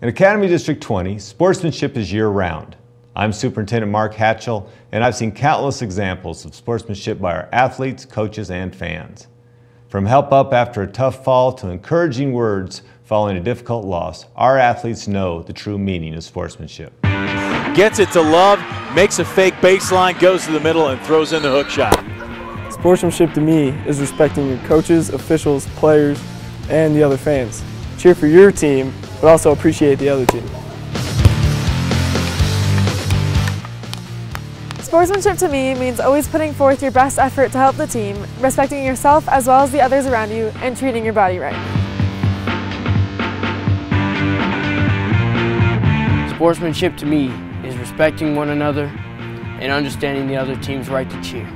In Academy District 20, sportsmanship is year-round. I'm Superintendent Mark Hatchell, and I've seen countless examples of sportsmanship by our athletes, coaches, and fans. From help up after a tough fall to encouraging words following a difficult loss, our athletes know the true meaning of sportsmanship. Gets it to Love, makes a fake baseline, goes to the middle, and throws in the hook shot. Sportsmanship to me is respecting your coaches, officials, players, and the other fans. Cheer for your team, but also appreciate the other team. Sportsmanship to me means always putting forth your best effort to help the team, respecting yourself as well as the others around you, and treating your body right. Sportsmanship to me is respecting one another and understanding the other team's right to cheer.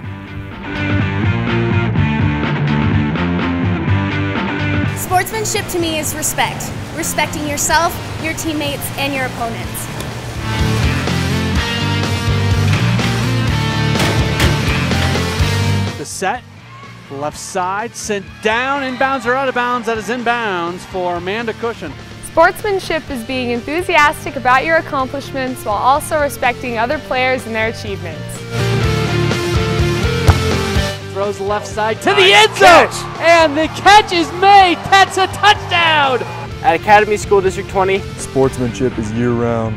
Sportsmanship to me is respect. Respecting yourself, your teammates, and your opponents. The set, left side, sent down, inbounds or out of bounds. That is inbounds for Amanda Cushion. Sportsmanship is being enthusiastic about your accomplishments while also respecting other players and their achievements. Throws left side to the end zone, and the catch is made. That's a touchdown. At Academy School District 20, Sportsmanship is year-round.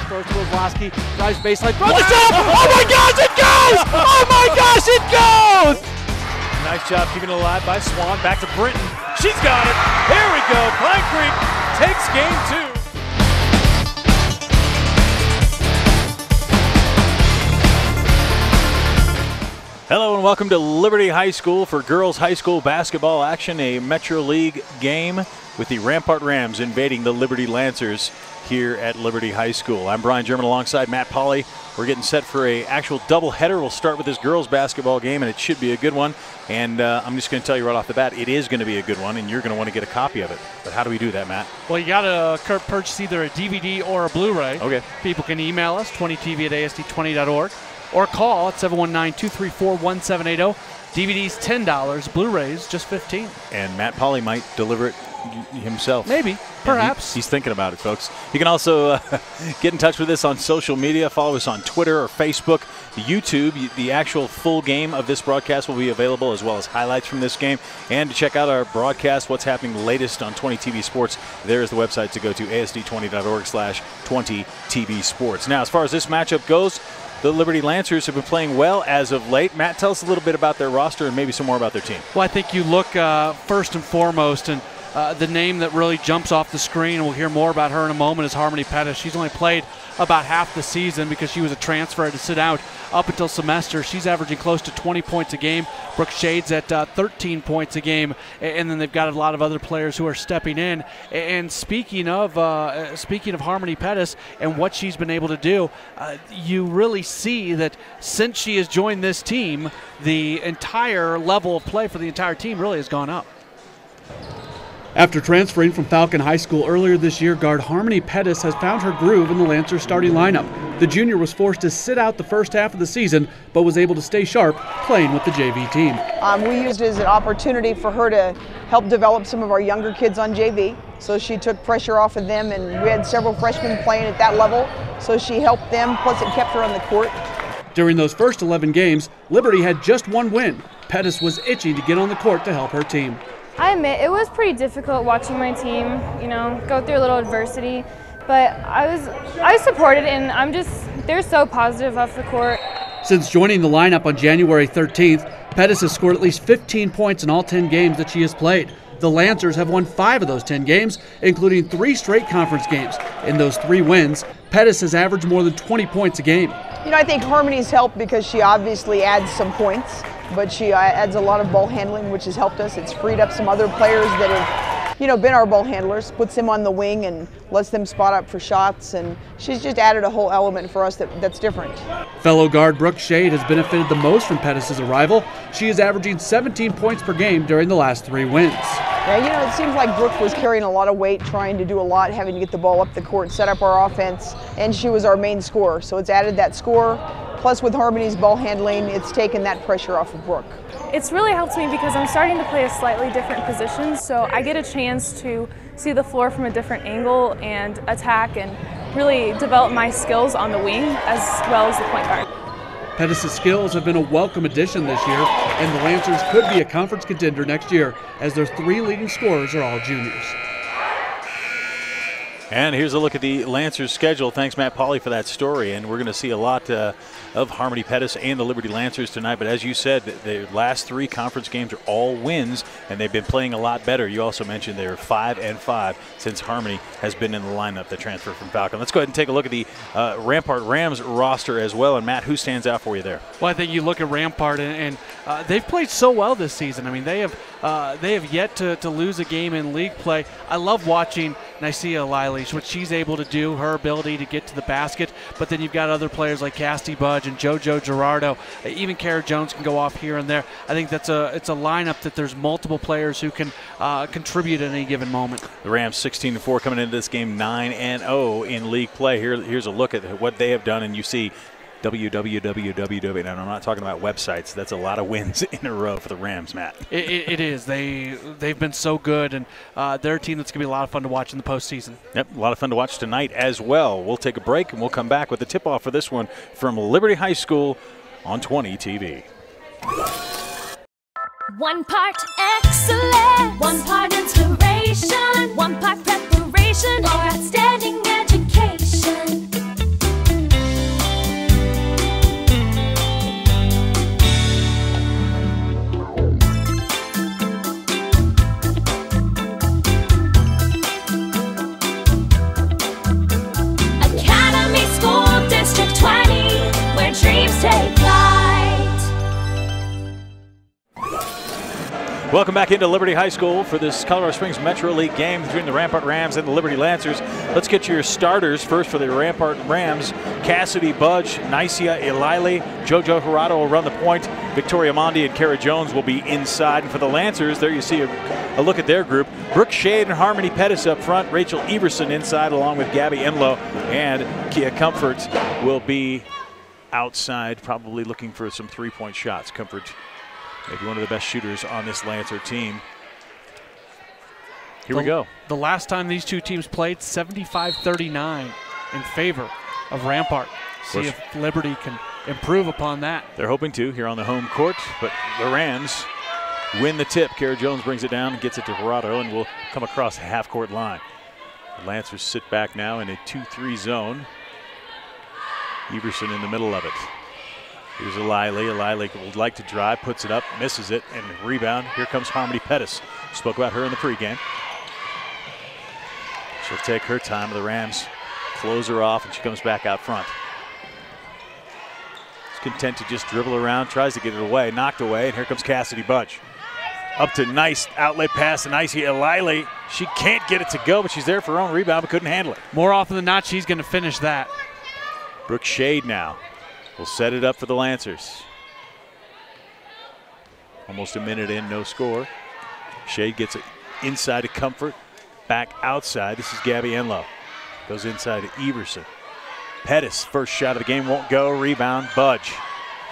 Throws to Kozlowski, drives baseline, throws the shot! Oh my gosh, it goes! Oh my gosh, it goes! Nice job keeping it alive by Swan. Back to Britton. She's got it. Here we go. Pine Creek takes game 2. Hello and welcome to Liberty High School for girls high school basketball action, a Metro League game with the Rampart Rams invading the Liberty Lancers here at Liberty High School. I'm Brian German alongside Matt Polly. We're getting set for an actual doubleheader. We'll start with this girls basketball game, and it should be a good one. And I'm just going to tell you right off the bat, it is going to be a good one, and you're going to want to get a copy of it. But how do we do that, Matt? Well, you got to purchase either a DVD or a Blu-ray. Okay. People can email us, 20tv@asd20.org, or call at 719-234-1780. DVDs $10, Blu-rays just $15. And Matt Polly might deliver it himself. Maybe, perhaps. He's thinking about it, folks. You can also get in touch with us on social media. Follow us on Twitter or Facebook, YouTube. The actual full game of this broadcast will be available, as well as highlights from this game. And to check out our broadcast, what's happening latest on 20 TV Sports, there is the website to go to, asd20.org/20TV Sports. Now, as far as this matchup goes, the Liberty Lancers have been playing well as of late. Matt, tell us a little bit about their roster and maybe some more about their team. Well, I think you look first and foremost, and the name that really jumps off the screen, and we'll hear more about her in a moment, is Harmony Pettis. She's only played about half the season because she was a transfer to sit out up until semester. She's averaging close to 20 points a game. Brooke Shade's at 13 points a game, and then they've got a lot of other players who are stepping in. And speaking of Harmony Pettis and what she's been able to do, you really see that since she has joined this team, the entire level of play for the entire team really has gone up. After transferring from Falcon High School earlier this year, guard Harmony Pettis has found her groove in the Lancers starting lineup. The junior was forced to sit out the first half of the season, but was able to stay sharp playing with the JV team. We used it as an opportunity for her to help develop some of our younger kids on JV. So she took pressure off of them, and we had several freshmen playing at that level, so she helped them, plus it kept her on the court. During those first 11 games, Liberty had just one win. Pettis was itching to get on the court to help her team. I admit it was pretty difficult watching my team, go through a little adversity, but I was supported, and they're so positive off the court. Since joining the lineup on January 13th, Pettis has scored at least 15 points in all 10 games that she has played. The Lancers have won 5 of those 10 games, including 3 straight conference games. In those 3 wins, Pettis has averaged more than 20 points a game. I think Harmony's helped because she obviously adds some points, but she adds a lot of ball handling, which has helped us. It's freed up some other players that have, been our ball handlers, puts them on the wing and lets them spot up for shots, and she's just added a whole element for us that's different. Fellow guard Brooke Shade has benefited the most from Pettis' arrival. She is averaging 17 points per game during the last 3 wins. Yeah, you know, it seems like Brooke was carrying a lot of weight, trying to do a lot, having to get the ball up the court, set up our offense, and she was our main scorer. So it's added that score. Plus with Harmony's ball handling, it's taken that pressure off of Brooke. It's really helped me because I'm starting to play a slightly different position, so I get a chance to see the floor from a different angle and attack and really develop my skills on the wing as well as the point guard. Pettis' skills have been a welcome addition this year, and the Lancers could be a conference contender next year as their 3 leading scorers are all juniors. And here's a look at the Lancers schedule. Thanks, Matt Pauley, for that story. And we're going to see a lot of Harmony Pettis and the Liberty Lancers tonight. But as you said, the last 3 conference games are all wins, and they've been playing a lot better. You also mentioned they're 5-5 since Harmony has been in the lineup, the transfer from Falcon. Let's go ahead and take a look at the Rampart Rams roster as well. And, Matt, who stands out for you there? Well, I think you look at Rampart, and they've played so well this season. I mean, they have yet to lose a game in league play. I love watching Nysia Liley, what she's able to do, her ability to get to the basket. But then you've got other players like Cassidy Budge and JoJo Gerardo. Even Kara Jones can go off here and there. I think it's a lineup that there's multiple players who can contribute at any given moment. The Rams 16-4 coming into this game, 9-0 in league play. Here's a look at what they have done, and you see www. And I'm not talking about websites. That's a lot of wins in a row for the Rams, Matt. It is. They've been so good, and they're a team that's going to be a lot of fun to watch in the postseason. Yep, a lot of fun to watch tonight as well. We'll take a break, and we'll come back with the tip-off for this one from Liberty High School on 20 TV. 1 part excellence, 1 part inspiration, 1 part preparation for outstanding education. District 20, where dreams take flight. Welcome back into Liberty High School for this Colorado Springs Metro League game between the Rampart Rams and the Liberty Lancers. Let's get your starters. First for the Rampart Rams, Cassidy Budge, Nysia Ilili, JoJo Gerardo will run the point. Victoria Mondi and Kara Jones will be inside. And for the Lancers, there you see a look at their group. Brooke Shade and Harmony Pettis up front. Rachel Everson inside along with Gabby Enlow. And Kia Comfort will be outside, probably looking for some 3-point shots. Comfort, maybe one of the best shooters on this Lancer team. Here we go. The last time these two teams played, 75-39 in favor of Rampart. See if Liberty can improve upon that. They're hoping to here on the home court, but the Rams win the tip. Kara Jones brings it down and gets it to Gerardo, and will come across the half-court line. The Lancers sit back now in a 2-3 zone. Everson in the middle of it. Here's Ilili. Ilili would like to drive, puts it up, misses it, and rebound. Here comes Harmony Pettis. Spoke about her in the pregame. She'll take her time. The Rams close her off, and she comes back out front. She's content to just dribble around, tries to get it away, knocked away, and here comes Cassidy Budge. Up to nice outlet pass to Nysia Ilili. She can't get it to go, but she's there for her own rebound, but couldn't handle it. More often than not, she's going to finish that. Brooke Shade now will set it up for the Lancers. Almost a minute in, no score. Shade gets it inside to Comfort, back outside. This is Gabby Enlow. Goes inside to Everson. Pettis, first shot of the game, won't go. Rebound, Budge.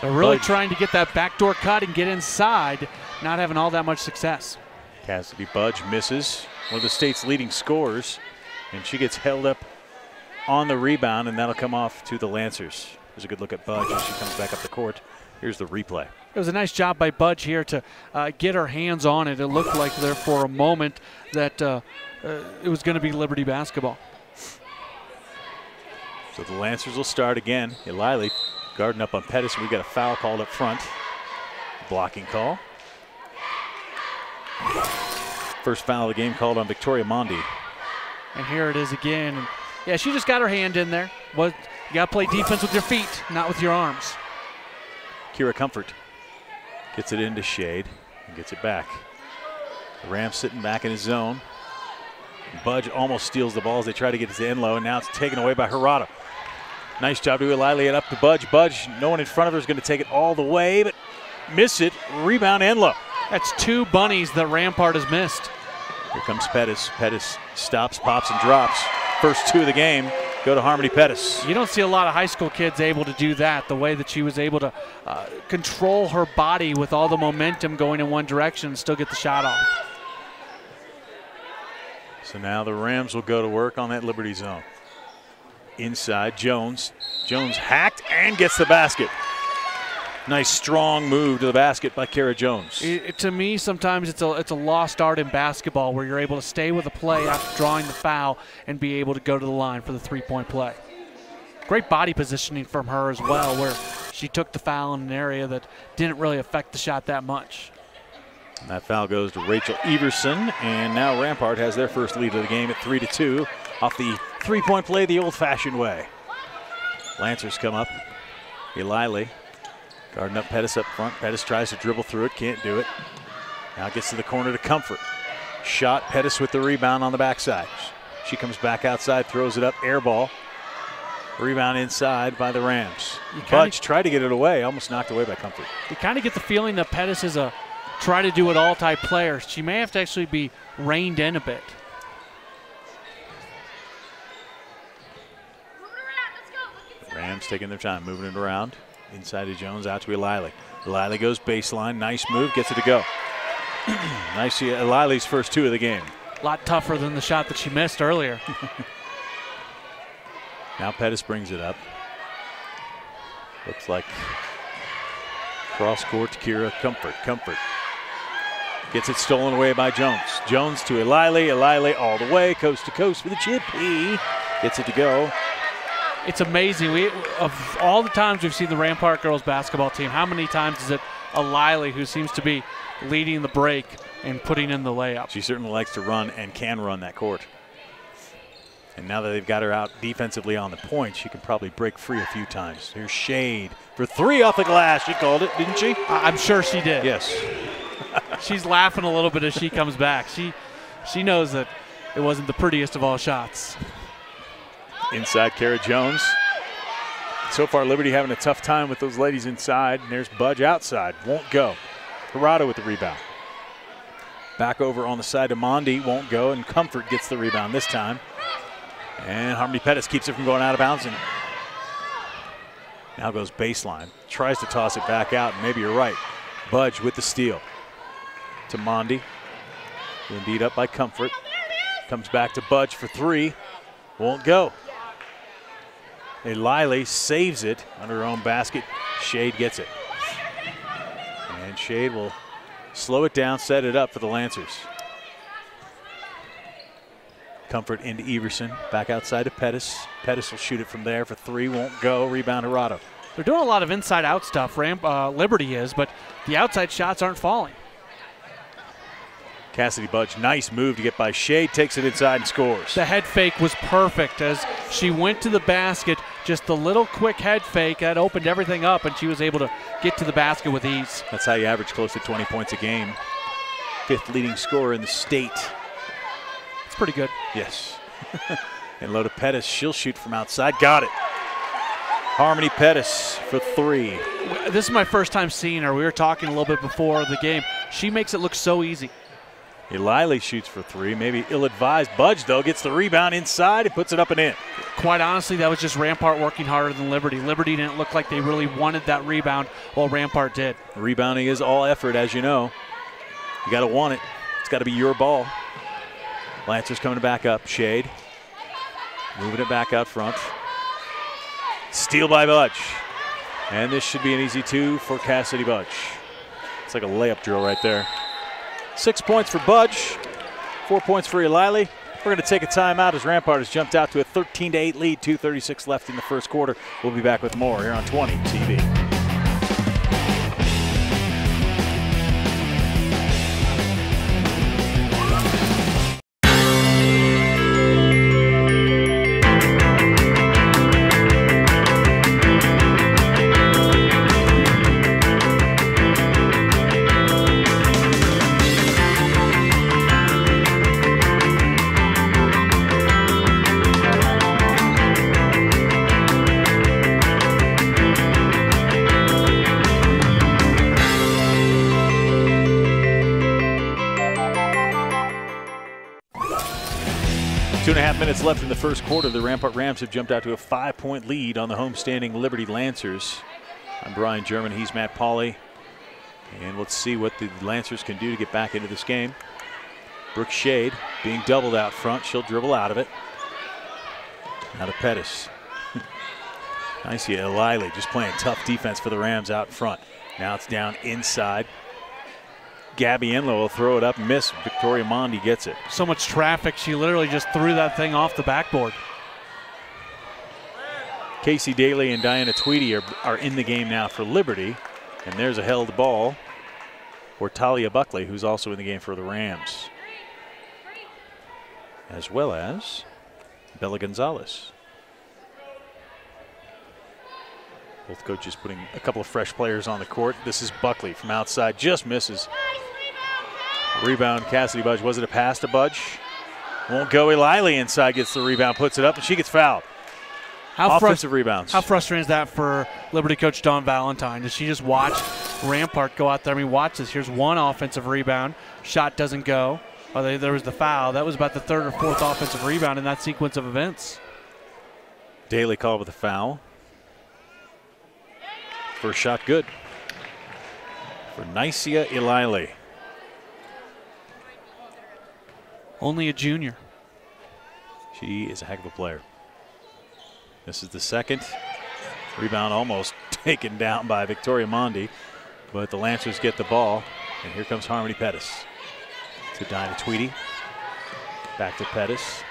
They're really trying to get that backdoor cut and get inside, not having all that much success. Cassidy Budge misses, one of the state's leading scorers, and she gets held up on the rebound, and that'll come off to the Lancers. There's a good look at Budge as she comes back up the court. Here's the replay. It was a nice job by Budge here to get her hands on it. It looked like there for a moment that it was going to be Liberty basketball. So the Lancers will start again. Ilili guarding up on Pettis. We've got a foul called up front. Blocking call. First foul of the game called on Victoria Mondi. And here it is again. And yeah, she just got her hand in there. You got to play defense with your feet, not with your arms. Kira Comfort gets it into Shade and gets it back. The Rams sitting back in his zone. Budge almost steals the ball as they try to get it to Enlow, and now it's taken away by Gerardo. Nice job to Ilili and up to Budge. Budge, no one in front of her is going to take it all the way, but miss it. Rebound Enlow. That's 2 bunnies that Rampart has missed. Here comes Pettis. Pettis stops, pops, and drops. First two of the game go to Harmony Pettis. You don't see a lot of high school kids able to do that, the way that she was able to control her body with all the momentum going in one direction and still get the shot off. So now the Rams will go to work on that Liberty zone. Inside, Jones. Jones hacked and gets the basket. Nice strong move to the basket by Kara Jones. To me, sometimes it's a lost art in basketball where you're able to stay with a play after drawing the foul and be able to go to the line for the three-point play. Great body positioning from her as well, where she took the foul in an area that didn't really affect the shot that much. And that foul goes to Rachel Everson, and now Rampart has their first lead of the game at 3-2 off the three-point play the old-fashioned way. Lancers come up. Eliley guarding up Pettis up front. Pettis tries to dribble through it, can't do it. Now gets to the corner to Comfort. Shot, Pettis with the rebound on the backside. She comes back outside, throws it up, air ball. Rebound inside by the Rams. Budge tried to get it away, almost knocked away by Comfort. You kind of get the feeling that Pettis is a try-to-do-it-all type player. She may have to actually be reined in a bit. The Rams taking their time, moving it around. Inside to Jones, out to Eliley. Eliley goes baseline, nice move, gets it to go. Nice, Eliley's first two of the game. A lot tougher than the shot that she missed earlier. Now Pettis brings it up. Looks like cross court to Kira Comfort. Comfort gets it stolen away by Jones. Jones to Eliley. Eliley all the way, coast to coast with a chip. He gets it to go. It's amazing. Of all the times we've seen the Rampart girls basketball team, how many times is it Eliley who seems to be leading the break and putting in the layup? She certainly likes to run and can run that court. And now that they've got her out defensively on the point, she can probably break free a few times. Here's Shade for three off the glass. She called it, didn't she? I'm sure she did. Yes. She's laughing a little bit as she comes back. She knows that it wasn't the prettiest of all shots. Inside, Kara Jones. So far, Liberty having a tough time with those ladies inside. And there's Budge outside. Won't go. Hirata with the rebound. Back over on the side to Mondi. Won't go. And Comfort gets the rebound this time. And Harmony Pettis keeps it from going out of bounds. And now goes baseline. Tries to toss it back out. And maybe you're right. Budge with the steal. To Mondi. Indeed up by Comfort. Comes back to Budge for three. Won't go. Eliley saves it under her own basket. Shade gets it. And Shade will slow it down, set it up for the Lancers. Comfort into Everson. Back outside to Pettis. Pettis will shoot it from there for three. Won't go. Rebound Hirata. They're doing a lot of inside-out stuff, Liberty is, but the outside shots aren't falling. Cassidy Budge, nice move to get by Shade, takes it inside and scores. The head fake was perfect as she went to the basket. Just the little quick head fake that opened everything up, and she was able to get to the basket with ease. That's how you average close to 20 points a game. Fifth leading scorer in the state. It's pretty good. Yes. And low to Pettis, she'll shoot from outside. Got it. Harmony Pettis for three. This is my first time seeing her. We were talking a little bit before the game. She makes it look so easy. Eliley shoots for three, maybe ill-advised. Budge, though, gets the rebound inside and puts it up and in. Quite honestly, that was just Rampart working harder than Liberty. Liberty didn't look like they really wanted that rebound, while Rampart did. Rebounding is all effort, as you know. You got to want it. It's got to be your ball. Lancers coming back up. Shade moving it back out front. Steal by Budge. And this should be an easy two for Cassidy Budge. It's like a layup drill right there. 6 points for Budge, 4 points for Eliley. We're going to take a timeout as Rampart has jumped out to a 13-8 lead, 2:36 left in the first quarter. We'll be back with more here on 20 TV. 2.5 minutes left in the first quarter. The Rampart Rams have jumped out to a 5-point lead on the homestanding Liberty Lancers. I'm Brian German. He's Matt Pauley. And let's see what the Lancers can do to get back into this game. Brooke Shade being doubled out front. She'll dribble out of it. Now to Pettis. Nice, Liley just playing tough defense for the Rams out front. Now it's down inside. Gabby Enlow will throw it up and miss. Victoria Mondi gets it. So much traffic, she literally just threw that thing off the backboard. Casey Daly and Diana Tweedy are in the game now for Liberty. And there's a held ball for Talia Buckley, who's also in the game for the Rams. As well as Bella Gonzalez. Both coaches putting a couple of fresh players on the court. This is Buckley from outside, just misses. Rebound, Cassidy Budge. Was it a pass to Budge? Won't go. Liley inside gets the rebound, puts it up, and she gets fouled. Offensive rebounds. How frustrating is that for Liberty coach Dawn Valentine? Does she just watch Rampart go out there? I mean, watch this. Here's one offensive rebound. Shot doesn't go. Oh, there was the foul. That was about the third or fourth offensive rebound in that sequence of events. Daly called with a foul. First shot good for Nysia Ilili. Only a junior. She is a heck of a player. This is the second. Rebound almost taken down by Victoria Mondi, but the Lancers get the ball, and here comes Harmony Pettis. To Dinah Tweedy. Back to Pettis.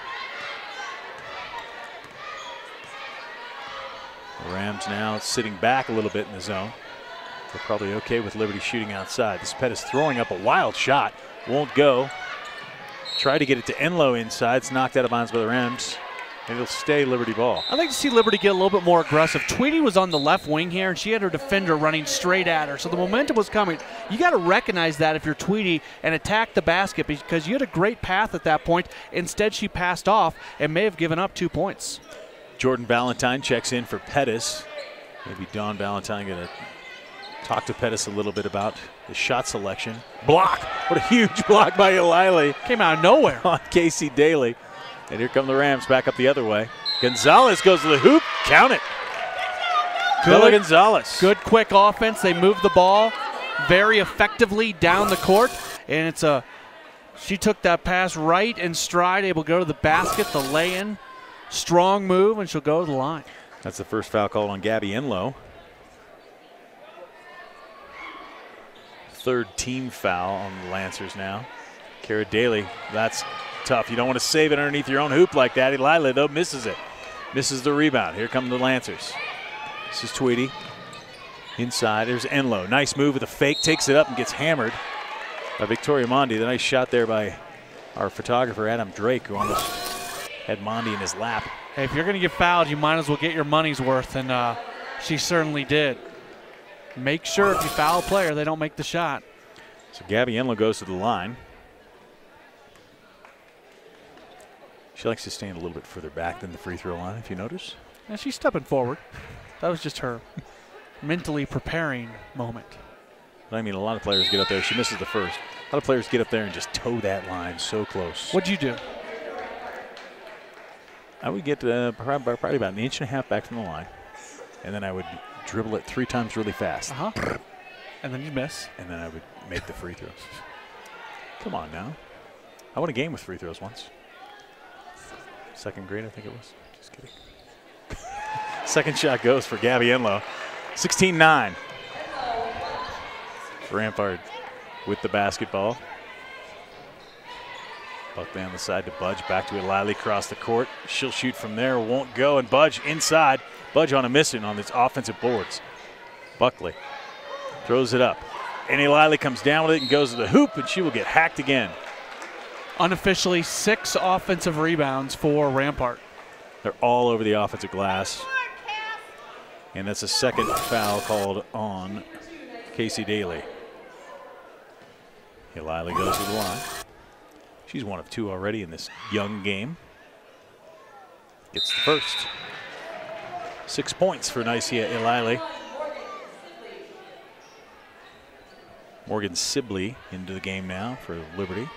The Rams now sitting back a little bit in the zone. They're probably okay with Liberty shooting outside. This Pettis throwing up a wild shot. Won't go. Try to get it to Enlow inside. It's knocked out of bounds by the Rams. And it'll stay Liberty ball. I'd like to see Liberty get a little bit more aggressive. Tweedy was on the left wing here, and she had her defender running straight at her. So the momentum was coming. You got to recognize that if you're Tweedy and attack the basket, because you had a great path at that point. Instead, she passed off and may have given up 2 points. Jordan Valentine checks in for Pettis. Maybe Dawn Valentine going to talk to Pettis a little bit about the shot selection. Block! What a huge block by Ilili. Came out of nowhere. On Casey Daly. And here come the Rams back up the other way. Gonzalez goes to the hoop. Count it. Bella Gonzalez. Good quick offense. They move the ball very effectively down the court. And she took that pass right in stride, able to go to the basket, the lay-in. Strong move, and she'll go to the line. That's the first foul called on Gabby Enlow. Third team foul on the Lancers now. Kara Daly, that's tough. You don't want to save it underneath your own hoop like that. Ilili, though, misses it. Misses the rebound. Here come the Lancers. This is Tweedy. Inside, there's Enlow. Nice move with a fake. Takes it up and gets hammered by Victoria Mondi. The nice shot there by our photographer, Adam Drake, who almost had Mondi in his lap. Hey, if you're going to get fouled, you might as well get your money's worth, and she certainly did. Make sure if you foul a player, they don't make the shot. So Gabby Enlow goes to the line. She likes to stand a little bit further back than the free throw line, if you notice. Yeah, she's stepping forward. That was just her mentally preparing moment. But I mean, a lot of players get up there. She misses the first. A lot of players get up there and just toe that line so close. What'd you do? I would get probably about an inch and a half back from the line, and then I would dribble it 3 times really fast. And then you'd miss. And then I would make the free throws. Come on now. I won a game with free throws once. Second grade, I think it was. Just kidding. Second shot goes for Gabby Enlow. 16-9. Rampart with the basketball. Buckley on the side to Budge. Back to Ilili across the court. She'll shoot from there. Won't go. And Budge inside. Budge on a missing on these offensive boards. Buckley throws it up. And Ilili comes down with it and goes to the hoop, and she will get hacked again. Unofficially 6 offensive rebounds for Rampart. They're all over the offensive glass. And that's a second foul called on Casey Daly. Ilili goes to the line. She's 1 of 2 already in this young game. Gets the first. 6 points for Nysia Ilili. Morgan Sibley into the game now for Liberty.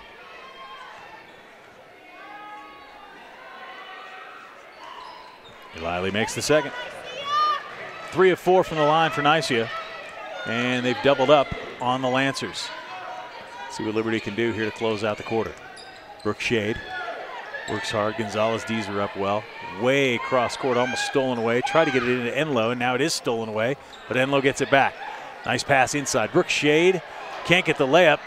Eiley makes the second. 3 of 4 from the line for Nicia. And they've doubled up on the Lancers. See what Liberty can do here to close out the quarter. Brooke Shade works hard. Gonzalez D's her up well. Way cross court, almost stolen away. Tried to get it into Enlow, and now it is stolen away, but Enlow gets it back. Nice pass inside. Brooke Shade can't get the layup.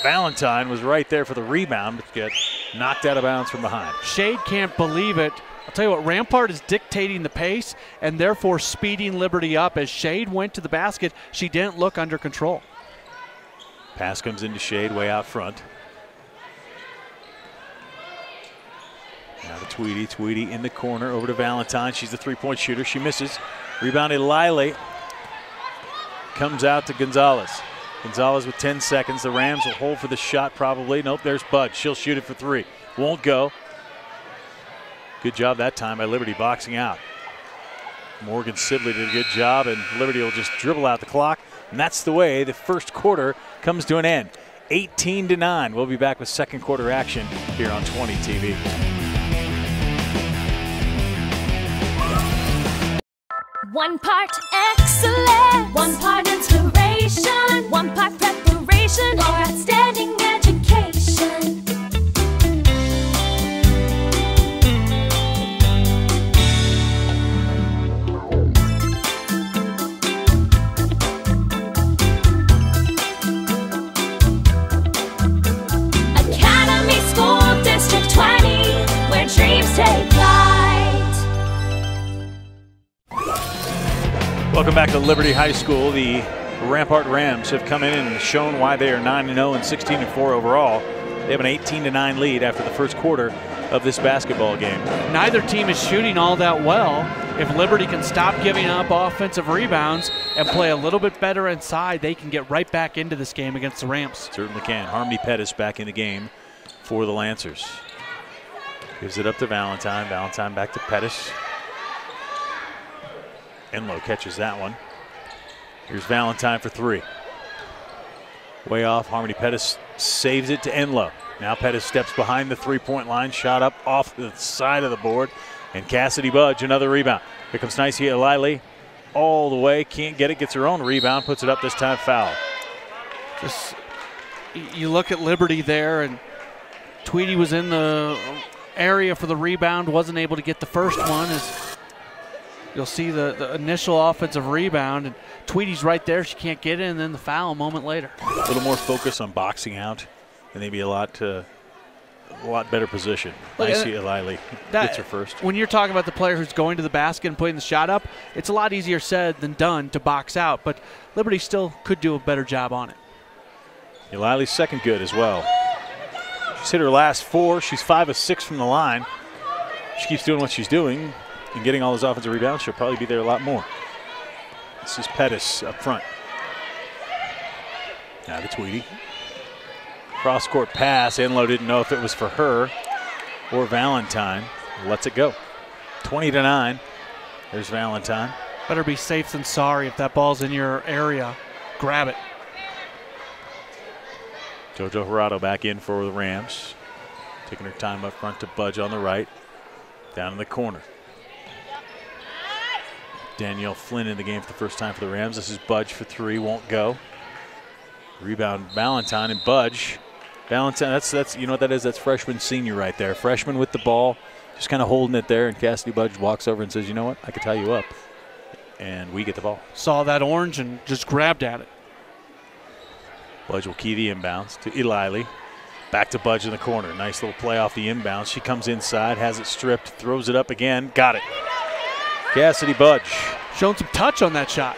Valentine was right there for the rebound, but get knocked out of bounds from behind. Shade can't believe it. I'll tell you what, Rampart is dictating the pace and therefore speeding Liberty up. As Shade went to the basket, she didn't look under control. Pass comes into Shade way out front. Now to Tweedy. Tweedy in the corner over to Valentine. She's the three-point shooter. She misses. Rebounded Eiley. Comes out to Gonzalez. Gonzalez with 10 seconds. The Rams will hold for the shot probably. Nope, there's Bud. She'll shoot it for 3. Won't go. Good job that time by Liberty boxing out. Morgan Sibley did a good job, and Liberty will just dribble out the clock. And that's the way the first quarter comes to an end. 18-9. We'll be back with second quarter action here on 20 TV. One part excellence, one part inspiration, one part preparation for outstanding education. Academy School District 20, where dreams take flight. Welcome back to Liberty High School. The Rampart Rams have come in and shown why they are 9-0 and 16-4 overall. They have an 18-9 lead after the first quarter of this basketball game. Neither team is shooting all that well. If Liberty can stop giving up offensive rebounds and play a little bit better inside, they can get right back into this game against the Rams. Certainly can. Harmony Pettis back in the game for the Lancers. Gives it up to Valentine. Valentine back to Pettis. Enlow catches that one. Here's Valentine for 3. Way off. Harmony Pettis saves it to Enlow. Now Pettis steps behind the three-point line. Shot up off the side of the board. And Cassidy Budge, another rebound. Here comes Nicia Eiley all the way. Can't get it. Gets her own rebound. Puts it up this time. Foul. Just, you look at Liberty there, and Tweedy was in the area for the rebound. Wasn't able to get the first one. As you'll see the initial offensive rebound, and Tweedy's right there. She can't get it, and then the foul a moment later. A little more focus on boxing out, and maybe a lot better position. Nicia Eiley gets her first. When you're talking about the player who's going to the basket and putting the shot up, it's a lot easier said than done to box out, but Liberty still could do a better job on it. Eiley's second good as well. She's hit her last 4. She's 5 of 6 from the line. She keeps doing what she's doing and getting all those offensive rebounds. She'll probably be there a lot more. This is Pettis up front. Now to Tweedy. Cross-court pass. Enlow didn't know if it was for her or Valentine. Lets it go. 20-9. There's Valentine. Better be safe than sorry. If that ball's in your area, grab it. JoJo Jurado back in for the Rams. Taking her time up front to Budge on the right. Down in the corner. Danielle Flynn in the game for the first time for the Rams. This is Budge for 3. Won't go. Rebound Valentine and Budge. Valentine, that's you know what that is? That's freshman senior right there. Freshman with the ball, just kind of holding it there, and Cassidy Budge walks over and says, you know what, I can tie you up. And we get the ball. Saw that orange and just grabbed at it. Budge will key the inbounds to Eiley. Back to Budge in the corner. Nice little play off the inbounds. She comes inside, has it stripped, throws it up again. Got it. Cassidy Budge. Showing some touch on that shot.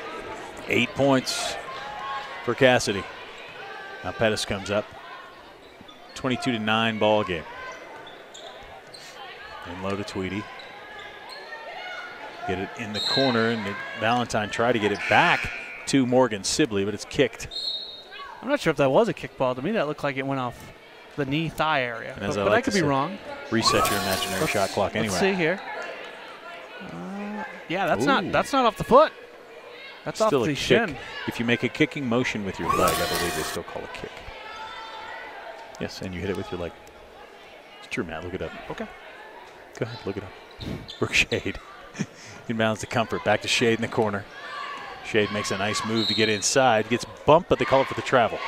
8 points for Cassidy. Now Pettis comes up. 22-9 ball game. And low to Tweedy. Get it in the corner, and Valentine tried to get it back to Morgan Sibley, but it's kicked. I'm not sure if that was a kickball. To me, that looked like it went off the knee-thigh area. But I could be wrong. Reset your imaginary shot clock anyway. Let's see here. Yeah, that's not off the foot. That's still off the a shin. Kick. If you make a kicking motion with your leg, I believe they still call a kick. Yes, and you hit it with your leg. It's true, Matt. Look it up. Okay. Go ahead, look it up. Brooke Shade. Inbounds to Comfort. Back to Shade in the corner. Shade makes a nice move to get inside. Gets bumped, but they call it for the travel.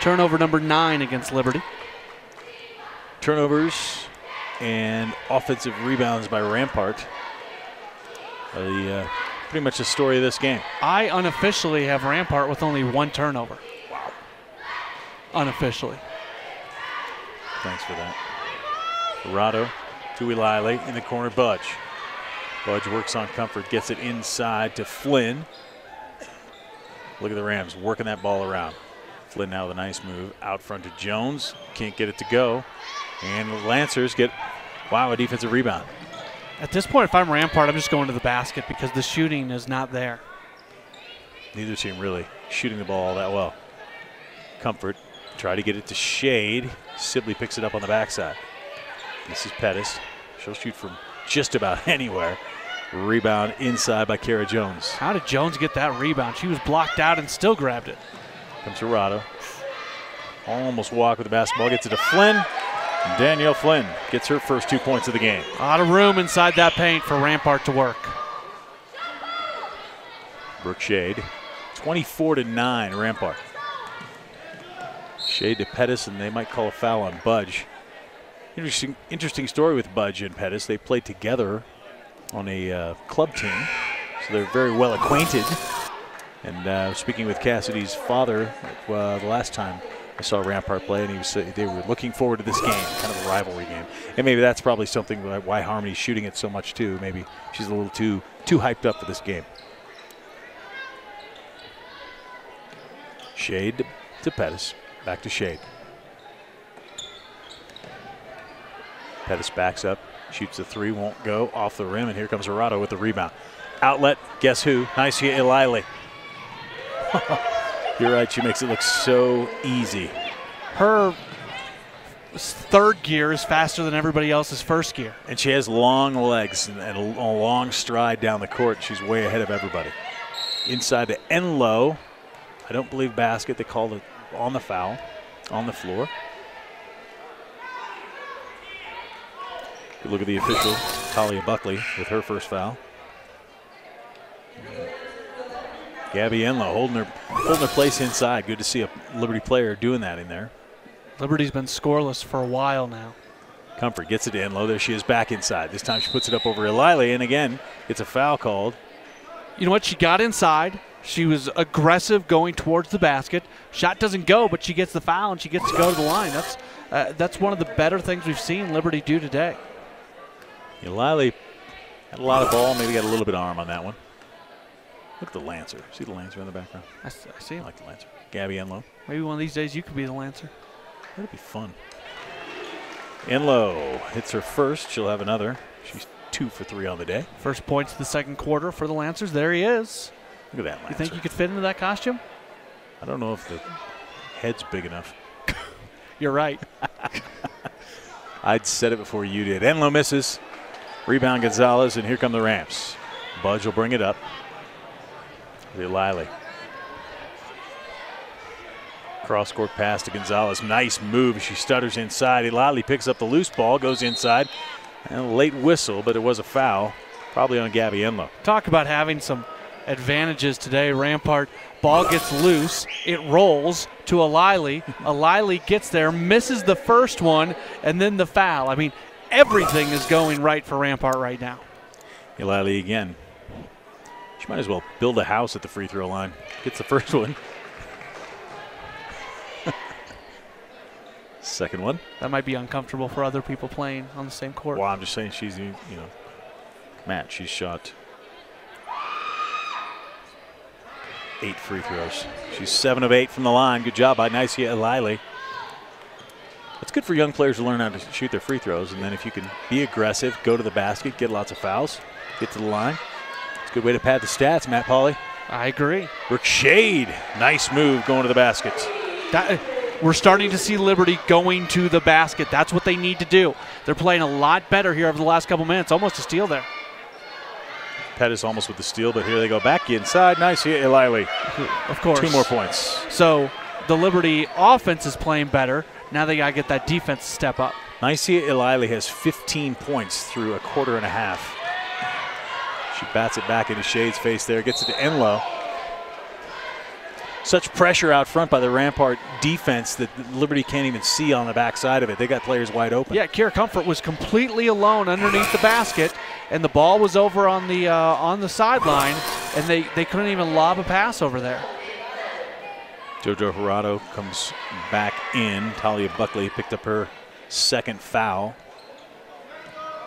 Turnover number 9 against Liberty. Turnovers and offensive rebounds by Rampart. Pretty much the story of this game. I unofficially have Rampart with only 1 turnover. Wow. Unofficially. Thanks for that. Corrado to Eliley in the corner. Budge. Budge works on Comfort, gets it inside to Flynn. Look at the Rams working that ball around. Flynn now with a nice move out front to Jones. Can't get it to go. And the Lancers get, a defensive rebound. At this point, if I'm Rampart, I'm just going to the basket because the shooting is not there. Neither team really shooting the ball all that well. Comfort try to get it to Shade. Sibley picks it up on the backside. This is Pettis. She'll shoot from just about anywhere. Rebound inside by Kara Jones. How did Jones get that rebound? She was blocked out and still grabbed it. Comes Corrado. Almost walk with the basketball. Gets it to Flynn. And Danielle Flynn gets her first 2 points of the game. A lot of room inside that paint for Rampart to work. Brooke Shade. 24-9 Rampart. Shade to Pettis, and they might call a foul on Budge. Interesting story with Budge and Pettis. They played together on a club team, so they're very well acquainted. And speaking with Cassidy's father the last time I saw Rampart play, and they were looking forward to this game, kind of a rivalry game. And maybe that's probably something why Harmony's shooting it so much too. Maybe she's a little too hyped up for this game. Shade to Pettis. Back to Shade. Pettis backs up, shoots the 3, won't go, off the rim, and here comes Corrado with the rebound. Outlet, guess who? Nice hit, Eliley. You're right, she makes it look so easy. Her third gear is faster than everybody else's first gear. And she has long legs and a long stride down the court. She's way ahead of everybody. Inside to Enlow. I don't believe basket. They called it on the foul, on the floor. Good look at the official, Talia Buckley, with her first foul. Gabby Enlow holding her place inside. Good to see a Liberty player doing that in there. Liberty's been scoreless for a while now. Comfort gets it to Enlow. There she is back inside. This time she puts it up over Eliley, and again, it's a foul called. You know what? She got inside. She was aggressive going towards the basket. Shot doesn't go, but she gets the foul, and she gets to go to the line. That's one of the better things we've seen Liberty do today. Eliley had a lot of ball, maybe got a little bit of arm on that one. Look at the Lancer. See the Lancer in the background? I see him. I like the Lancer. Gabby Enlow. Maybe one of these days you could be the Lancer. That'd be fun. Enlow hits her first. She'll have another. She's 2 for 3 on the day. First points of the second quarter for the Lancers. There he is. Look at that Lancer. You think you could fit into that costume? I don't know if the head's big enough. You're right. I'd said it before you did. Enlow misses. Rebound Gonzalez, and here come the Rams. Budge will bring it up. Eliley. Cross-court pass to Gonzalez. Nice move. She stutters inside. Eliley picks up the loose ball, goes inside. And a late whistle, but it was a foul. Probably on Gabby Enlow. Talk about having some advantages today. Rampart, ball gets loose. It rolls to Eliley. Eliley gets there, misses the first one, and then the foul. I mean, everything is going right for Rampart right now. Eliley again. She might as well build a house at the free throw line. Gets the first one. Second one. That might be uncomfortable for other people playing on the same court. Well, I'm just saying she's, Matt, she's shot 8 free throws. She's 7 of 8 from the line. Good job by Nysia Eliley. It's good for young players to learn how to shoot their free throws, and then if you can be aggressive, go to the basket, get lots of fouls, get to the line. It's a good way to pad the stats, Matt Pauley. I agree. Brooke Shade, nice move going to the basket. We're starting to see Liberty going to the basket. That's what they need to do. They're playing a lot better here over the last couple minutes. Almost a steal there. Pettis almost with the steal, but here they go back inside. Nice hit, Eliley. Of course. 2 more points. So the Liberty offense is playing better. Now they got to get that defense to step up. Nysia Eliley has 15 points through a quarter and a half. She bats it back into Shade's face there, gets it to Enlow. Such pressure out front by the Rampart defense that Liberty can't even see on the backside of it. They got players wide open. Yeah, Kira Comfort was completely alone underneath the basket, and the ball was over on the sideline, and they couldn't even lob a pass over there. JoJo Hirado comes back in. Talia Buckley picked up her second foul.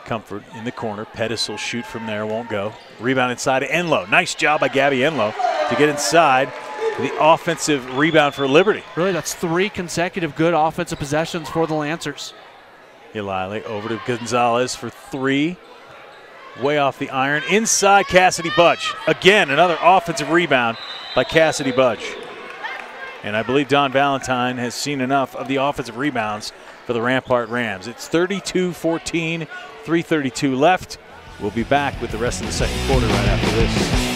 Comfort in the corner. Pettis will shoot from there, won't go. Rebound inside to Enlow. Nice job by Gabby Enlow to get inside. The offensive rebound for Liberty. Really, that's 3 consecutive good offensive possessions for the Lancers. Ilile over to Gonzalez for 3. Way off the iron. Inside Cassidy Budge. Again, another offensive rebound by Cassidy Budge. And I believe Don Valentine has seen enough of the offensive rebounds for the Rampart Rams. It's 32-14, 3:32 left. We'll be back with the rest of the second quarter right after this.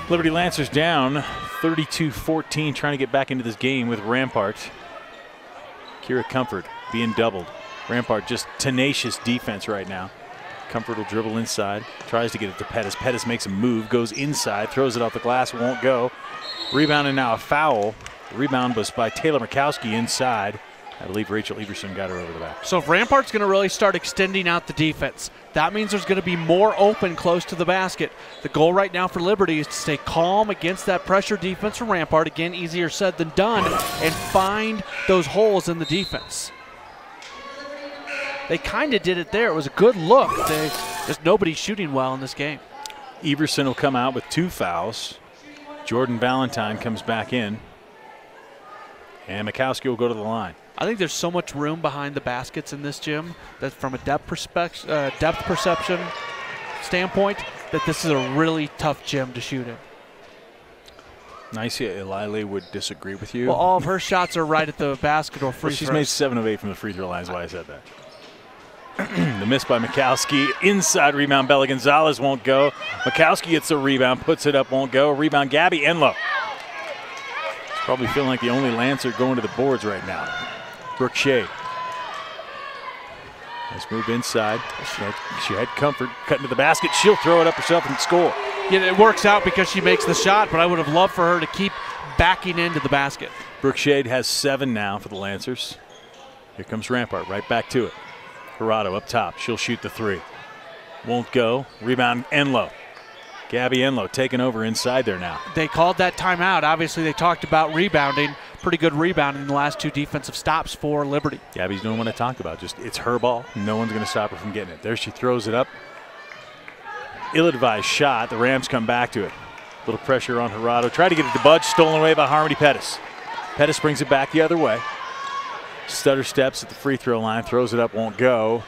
Liberty Lancers down 32-14, trying to get back into this game with Rampart. Kira Comfort being doubled. Rampart just tenacious defense right now. Comfort will dribble inside, tries to get it to Pettis. Pettis makes a move, goes inside, throws it off the glass, won't go. Rebound and now a foul. The rebound was by Taylor Murkowski inside. I believe Rachel Everson got her over the back. So if Rampart's going to really start extending out the defense, that means there's going to be more open close to the basket. The goal right now for Liberty is to stay calm against that pressure defense from Rampart. Again, easier said than done, and find those holes in the defense. They kind of did it there. It was a good look. There's nobody shooting well in this game. Everson will come out with 2 fouls. Jordan Valentine comes back in. And Murkowski will go to the line. I think there's so much room behind the baskets in this gym that from a depth perception standpoint, that this is a really tough gym to shoot in. Nysia Ilile would disagree with you. Well, all of her shots are right at the basket or free throws. She's made 7 of 8 from the free throw line, is why I said that. The miss by Murkowski. Inside rebound, Bella Gonzalez won't go. Murkowski gets the rebound, puts it up, won't go. Rebound, Gabby Enlow. Probably feeling like the only Lancer going to the boards right now. Brooke Shea. Nice move inside. She had Comfort cutting to the basket. She'll throw it up herself and score. Yeah, it works out because she makes the shot, but I would have loved for her to keep backing into the basket. Brooke Shea has 7 now for the Lancers. Here comes Rampart, right back to it. Hirado up top. She'll shoot the 3. Won't go. Rebound, Enlow. Gabby Enlow taking over inside there now. They called that timeout. Obviously, they talked about rebounding. Pretty good rebounding in the last 2 defensive stops for Liberty. Gabby's doing what I talked about. Just it's her ball. No one's going to stop her from getting it. There she throws it up. Ill-advised shot. The Rams come back to it. A little pressure on Hirado. Tried to get it to Budge. Stolen away by Harmony Pettis. Pettis brings it back the other way. Stutter steps at the free throw line. Throws it up. Won't go.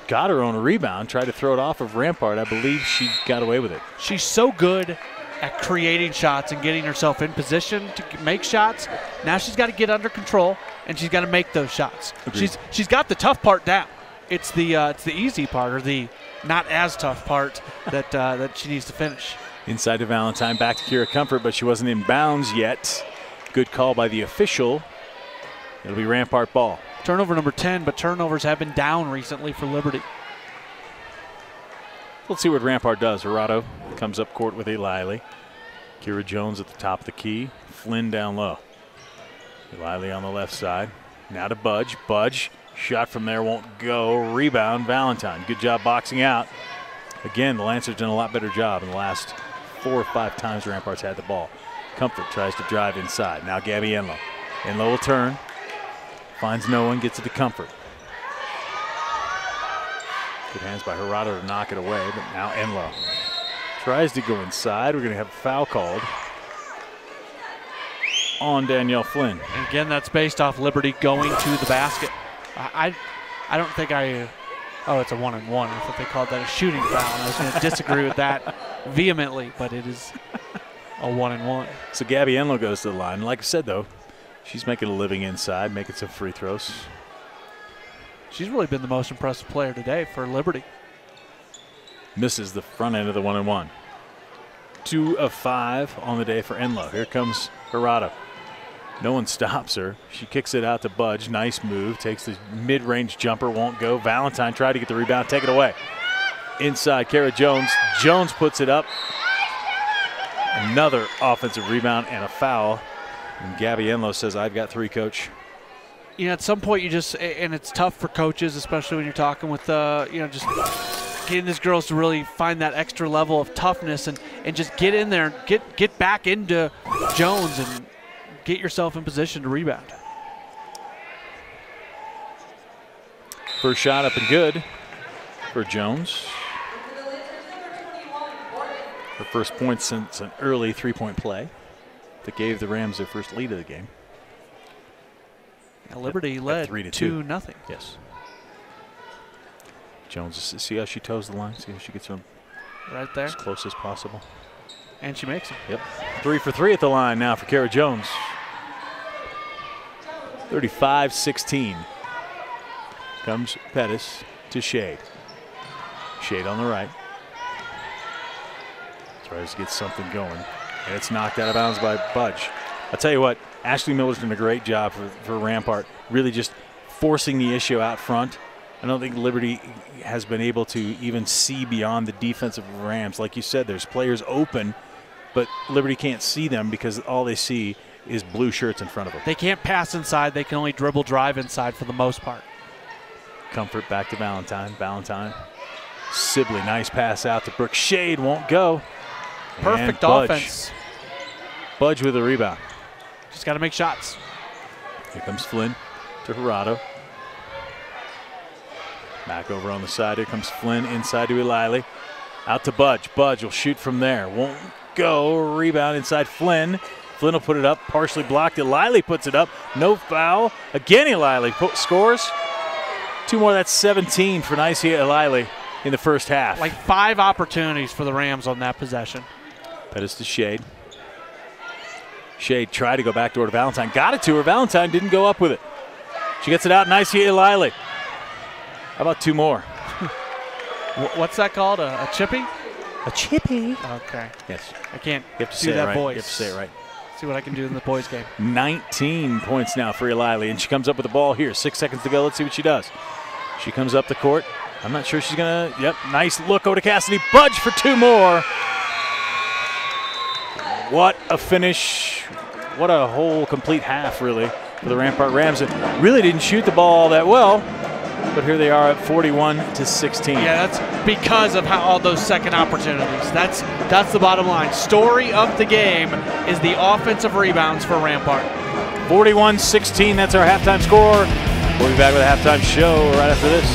Got her own rebound. Tried to throw it off of Rampart. I believe she got away with it. She's so good at creating shots and getting herself in position to make shots. Now she's got to get under control, and she's got to make those shots. Agreed. She's got the tough part down. It's the easy part, or the not as tough part that that she needs to finish. Inside to Valentine, back to Kira Comfort, but she wasn't in bounds yet. Good call by the official. It'll be Rampart ball. Turnover number 10, but turnovers have been down recently for Liberty. Let's see what Rampart does. Hirado comes up court with Ilile. Kira Jones at the top of the key. Flynn down low. Ilile on the left side. Now to Budge. Budge, shot from there won't go. Rebound, Valentine. Good job boxing out. Again, the Lancers done a lot better job in the last 4 or 5 times Rampart's had the ball. Comfort tries to drive inside. Now Gabby Enlow. Enlow will turn. Finds no one, gets it to Comfort. Good hands by Hirado to knock it away, but now Enlow tries to go inside. We're going to have a foul called. on Danielle Flynn. And again, that's based off Liberty going to the basket. I don't think oh, it's a 1-and-1. I thought they called that a shooting foul, and I was going to disagree with that vehemently, but it is a 1-and-1. So Gabby Enlow goes to the line. Like I said, though, she's making a living inside, making some free throws. She's really been the most impressive player today for Liberty. Misses the front end of the 1-and-1. 2 of 5 on the day for Enlow. Here comes Hirado. No one stops her. She kicks it out to Budge. Nice move. Takes the mid-range jumper. Won't go. Valentine tried to get the rebound. Take it away. Inside, Kara Jones. Jones puts it up. Another offensive rebound and a foul. And Gabby Enlow says, "I've got 3, Coach." You know, at some point you just, and it's tough for coaches, especially when you're talking with, just getting these girls to really find that extra level of toughness and just get in there, get back into Jones and get yourself in position to rebound. First shot up and good for Jones. Her first point since an early 3-point play that gave the Rams their first lead of the game. Now Liberty led 2-0. Yes. Jones, see how she toes the line? See how she gets them right there, as close as possible. And she makes them. Yep. 3 for 3 at the line now for Kara Jones. 35-16. Comes Pettis to Shade. Shade on the right. Tries to get something going. And it's knocked out of bounds by Budge. I'll tell you what, Ashley Miller's done a great job for Rampart, really just forcing the issue out front. I don't think Liberty has been able to even see beyond the defensive Rams. Like you said, there's players open, but Liberty can't see them because all they see is blue shirts in front of them. They can't pass inside. They can only dribble drive inside for the most part. Comfort back to Valentine. Valentine. Sibley, nice pass out to Brooke. Shade won't go. Perfect offense. Budge with a rebound. Just got to make shots. Here comes Flynn to Hirado. Back over on the side. Here comes Flynn inside to Eiley. Out to Budge. Budge will shoot from there. Won't go. Rebound inside Flynn. Flynn will put it up. Partially blocked. Eiley puts it up. No foul. Again, Eiley scores. 2 more. That's 17 for Nysia Eiley in the first half. Like 5 opportunities for the Rams on that possession. Pettis to Shade. Shade tried to go back door to Valentine. Got it to her. Valentine didn't go up with it. She gets it out. Nysia Eiley. How about 2 more? What's that called? A chippy? A chippy. Okay. Yes. I can't do that voice. You have to say it right. See what I can do in the boys' game. 19 points now for Eiley, and she comes up with the ball here. 6 seconds to go. Let's see what she does. She comes up the court. I'm not sure she's going to. Yep, nice look over to Cassidy. Budge for 2 more. What a finish. What a whole complete half, really, for the Rampart Rams. That really didn't shoot the ball all that well, but here they are at 41-16. Yeah, that's because of all those second opportunities. That's the bottom line. Story of the game is the offensive rebounds for Rampart. 41-16, that's our halftime score. We'll be back with a halftime show right after this.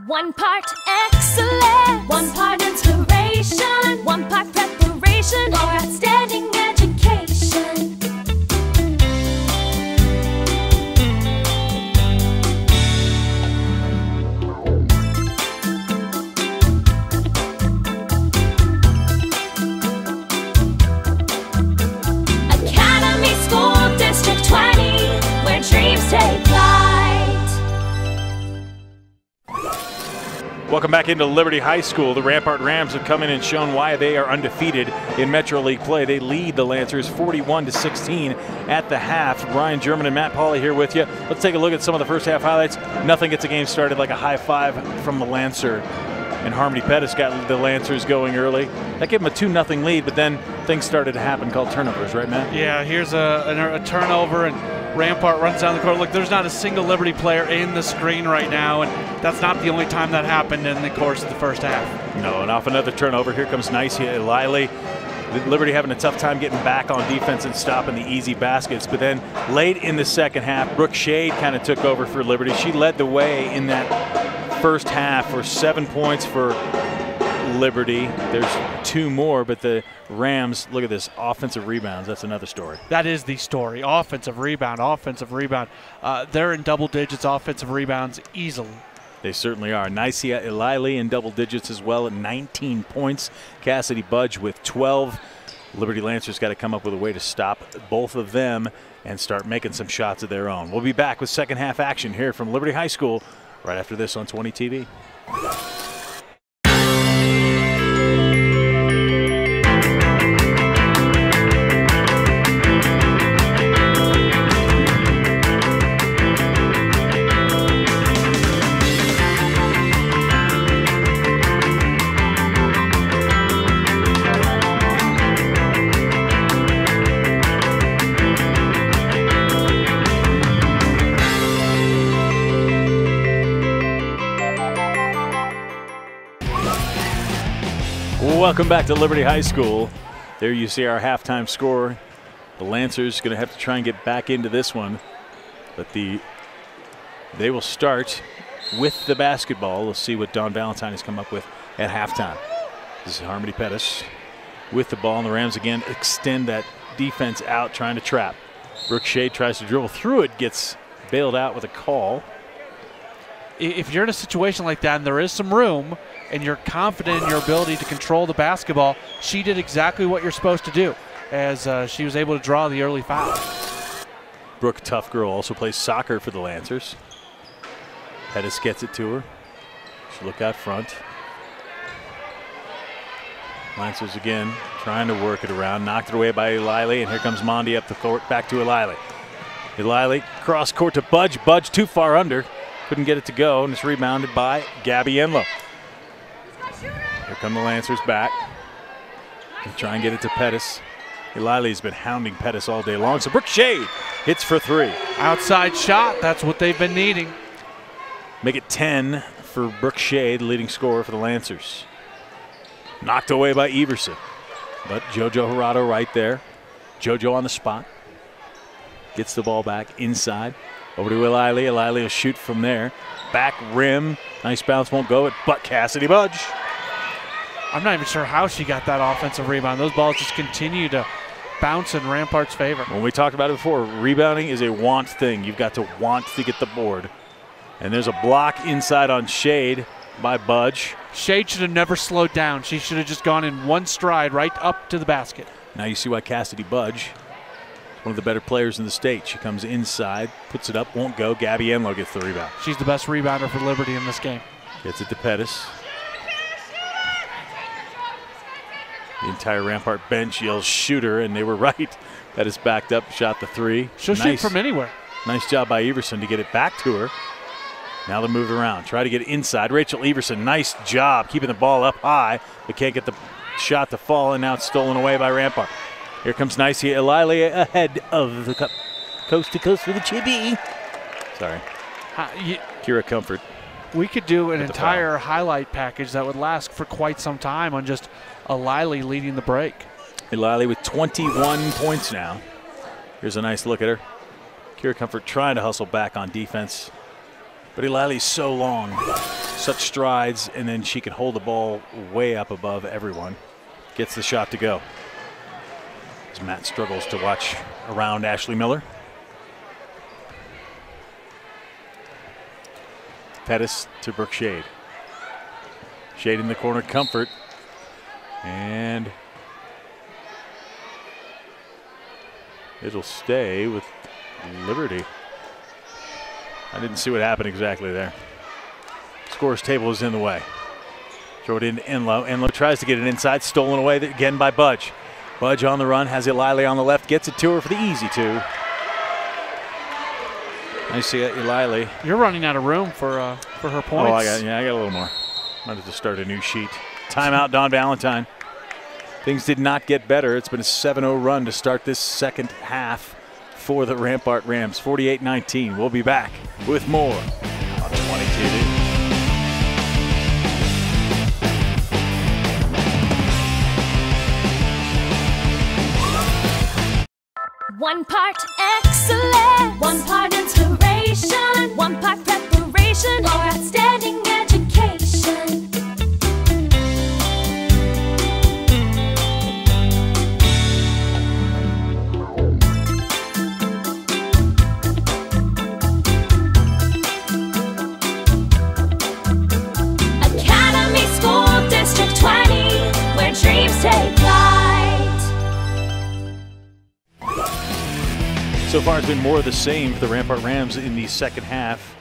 1 part excellence, 1 part inspiration, 1 part preparation for outstanding education. Academy School District 20, where dreams take flight. Welcome back into Liberty High School. The Rampart Rams have come in and shown why they are undefeated in Metro League play. They lead the Lancers 41-16 at the half. Brian German and Matt Pauley here with you. Let's take a look at some of the first half highlights. Nothing gets a game started like a high five from the Lancer. And Harmony Pettis got the Lancers going early. That gave them a 2-0 lead, but then things started to happen called turnovers, right, Matt? Yeah, here's a turnover, and Rampart runs down the court. Look, there's not a single Liberty player in the screen right now, and that's not the only time that happened in the course of the first half. No, and off another turnover. Here comes Nysia Eiley. Liberty having a tough time getting back on defense and stopping the easy baskets. But then late in the second half, Brooke Shade kind of took over for Liberty. She led the way in that first half for 7 points for Liberty. There's 2 more, but the Rams, look at this, offensive rebounds. That's another story. That is the story. Offensive rebound, offensive rebound. They're in double digits offensive rebounds easily. They certainly are. Nysia Ilili in double digits as well at 19 points. Cassidy Budge with 12. Liberty Lancers got to come up with a way to stop both of them and start making some shots of their own. We'll be back with second half action here from Liberty High School right after this on 20 TV. Welcome back to Liberty High School. There you see our halftime score. The Lancers going to have to try and get back into this one, but they will start with the basketball. We'll see what Dawn Valentine has come up with at halftime. This is Harmony Pettis with the ball, and the Rams again extend that defense out, trying to trap. Brooke Shade tries to dribble through it, gets bailed out with a call. If you're in a situation like that and there is some room and you're confident in your ability to control the basketball, she did exactly what you're supposed to do, as she was able to draw the early foul. Brooke, tough girl, also plays soccer for the Lancers. Pettis gets it to her. She'll look out front. Lancers again trying to work it around. Knocked it away by Ilili, and here comes Mondi up the court. Back to Ilili. Ilili cross court to Budge. Budge too far under. Couldn't get it to go, and it's rebounded by Gabby Enlow. Here come the Lancers back. They try and get it to Pettis. Ilili's been hounding Pettis all day long, so Brooke Shade hits for 3. Outside shot, that's what they've been needing. Make it 10 for Brooke Shade, leading scorer for the Lancers. Knocked away by Everson, but JoJo Hirado right there. JoJo on the spot. Gets the ball back inside. Over to Ilili. Ilili will shoot from there. Back rim. Nice bounce, won't go it, but Cassidy Budge. I'm not even sure how she got that offensive rebound. Those balls just continue to bounce in Rampart's favor. When we talked about it before, rebounding is a want thing. You've got to want to get the board. And there's a block inside on Shade by Budge. Shade should have never slowed down. She should have just gone in one stride right up to the basket. Now you see why Cassidy Budge, one of the better players in the state. She comes inside, puts it up, won't go. Gabby Enlow gets the rebound. She's the best rebounder for Liberty in this game. Gets it to Pettis. The entire Rampart bench yells shooter, and they were right. Pettis backed up, shot the 3. She'll shoot from anywhere. Nice job by Everson to get it back to her. Now they move around. Try to get inside. Rachel Everson, nice job keeping the ball up high, but can't get the shot to fall, and now it's stolen away by Rampart. Here comes Nysia Ilili ahead of the coast to coast for the Chibi. Sorry. Kira Comfort. We could do an entire highlight package that would last for quite some time on just Ilili leading the break. Ilili with 21 points now. Here's a nice look at her. Kira Comfort trying to hustle back on defense. But Ilili's so long, such strides, and then she can hold the ball way up above everyone. Gets the shot to go. As Matt struggles to watch around Ashley Miller. Pettis to Brooke Shade. Shade in the corner, Comfort. And it'll stay with Liberty. I didn't see what happened exactly there. Scores table is in the way. Throw it in to Enlow. Enlow tries to get it inside, stolen away again by Budge. Budge on the run, has Ilili on the left, gets it to her for the easy 2. I see Ilili. You're running out of room for her points. Oh, I got a little more. Might have to start a new sheet. Timeout, Dawn Valentine. Things did not get better. It's been a 7-0 run to start this second half for the Rampart Rams. 48-19. We'll be back with more on 20 TV. One part excellence, one part inspiration, one part preparation for outstanding education. So far, it's been more of the same for the Rampart Rams in the second half.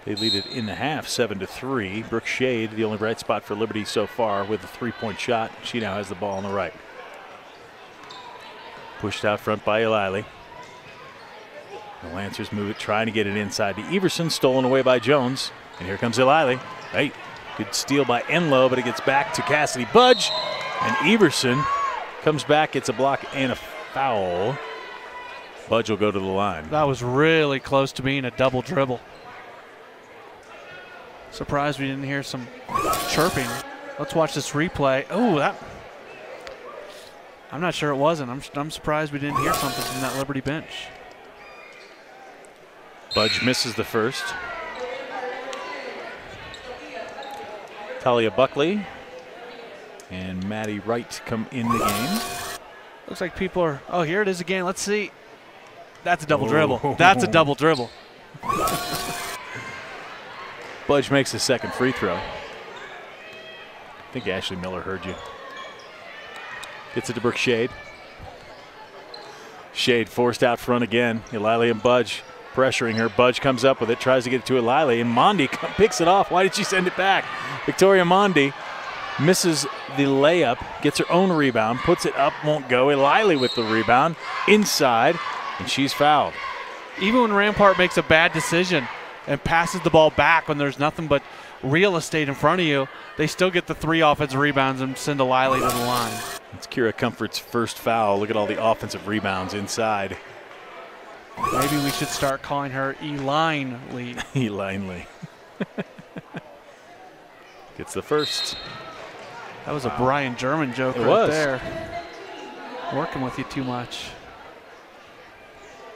They lead it in the half, 7-3. Brooke Shade, the only bright spot for Liberty so far, with a three-point shot. She now has the ball on the right. Pushed out front by Eilili. The Lancers move it, trying to get it inside to Everson, stolen away by Jones. And here comes Eilili. Hey, good steal by Enlow, but it gets back to Cassidy Budge. And Everson comes back, gets a block and a foul. Budge will go to the line. That was really close to being a double dribble. Surprised we didn't hear some chirping. Let's watch this replay. Oh, that. I'm not sure it wasn't. I'm surprised we didn't hear something from that Liberty bench. Budge misses the first. Talia Buckley and Maddie Wright come in the game. Looks like people are. Oh, here it is again. Let's see. That's a double dribble. That's a double dribble. Budge makes the second free throw. I think Ashley Miller heard you. Gets it to Brooke Shade. Shade forced out front again. Eilili and Budge pressuring her. Budge comes up with it, tries to get it to Eilili, and Mondi picks it off. Why did she send it back? Victoria Mondi misses the layup, gets her own rebound, puts it up, won't go. Eilili with the rebound, inside, and she's fouled. Even when Rampart makes a bad decision and passes the ball back when there's nothing but real estate in front of you, they still get the 3 offensive rebounds and send Eilili to the line. It's Kira Comfort's first foul. Look at all the offensive rebounds inside. Maybe we should start calling her Eline Lee. Eline Lee. Gets the first. That was a Brian German joke there. Working with you too much.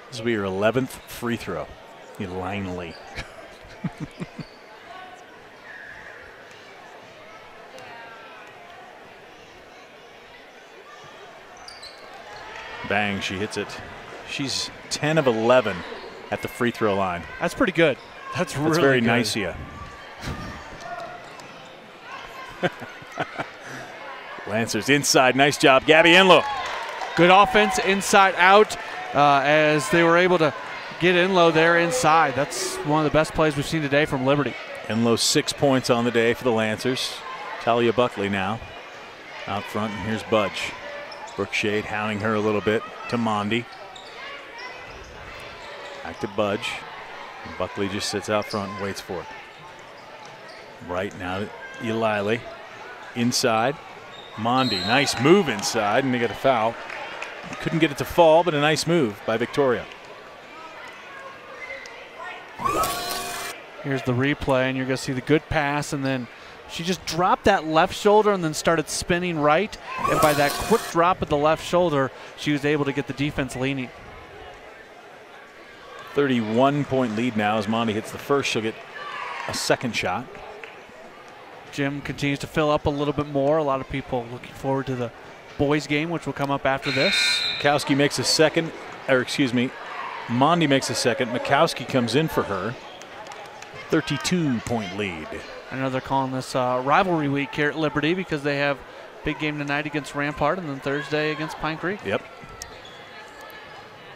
This will be your 11th free throw. Eline Lee. Bang, she hits it. She's 10 of 11 at the free throw line. That's pretty good. That's really very good. Nice of you. Lancers inside. Nice job, Gabby Enlow. Good offense inside out as they were able to get Enlow there inside. That's one of the best plays we've seen today from Liberty. Enlow 6 points on the day for the Lancers. Talia Buckley now out front, and here's Budge. Brooke Shade hounding her a little bit to Mondi. Back to Budge. And Buckley just sits out front and waits for it. Right now to Eilili. Inside. Mondi, nice move inside, and they get a foul. Couldn't get it to fall, but a nice move by Victoria. Here's the replay, and you're going to see the good pass, and then she just dropped that left shoulder and then started spinning right. And by that quick drop of the left shoulder, she was able to get the defense leaning. 31-point lead now as Mondi hits the first. She'll get a second shot. Gym continues to fill up a little bit more. A lot of people looking forward to the boys game, which will come up after this. Mikowski makes a second, or excuse me, Mondi makes a second. Mikowski comes in for her. 32-point lead. I know they're calling this rivalry week here at Liberty because they have big game tonight against Rampart and then Thursday against Pine Creek. Yep.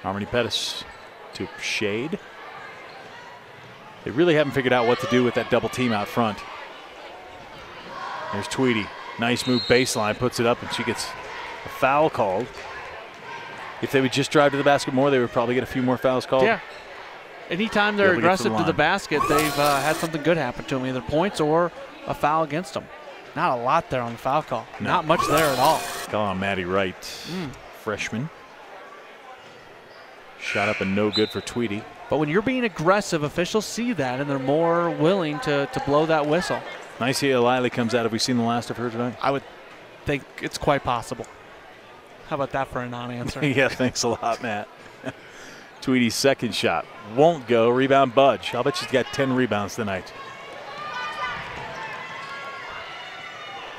Harmony Pettis to Shade. They really haven't figured out what to do with that double team out front. There's Tweedy. Nice move baseline, puts it up, and she gets a foul called. If they would just drive to the basket more, they would probably get a few more fouls called. Yeah. Anytime they're aggressive to the basket, they've had something good happen to them, either points or a foul against them. Not a lot there on the foul call. No. Not much there at all. Call on Maddie Wright, freshman. Shot up and no good for Tweedy. But when you're being aggressive, officials see that, and they're more willing to blow that whistle. Nice here, Eilili comes out. Have we seen the last of her tonight? I would think it's quite possible. How about that for a non-answer? Yeah, thanks a lot, Matt. Tweedy's second shot won't go. Rebound Budge. I'll bet she's got 10 rebounds tonight.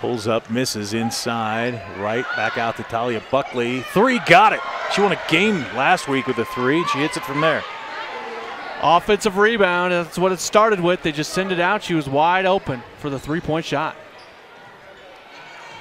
Pulls up, misses inside. Right, back out to Talia Buckley. Three, got it. She won a game last week with a three. She hits it from there. Offensive rebound, that's what it started with. They just send it out. She was wide open for the three-point shot.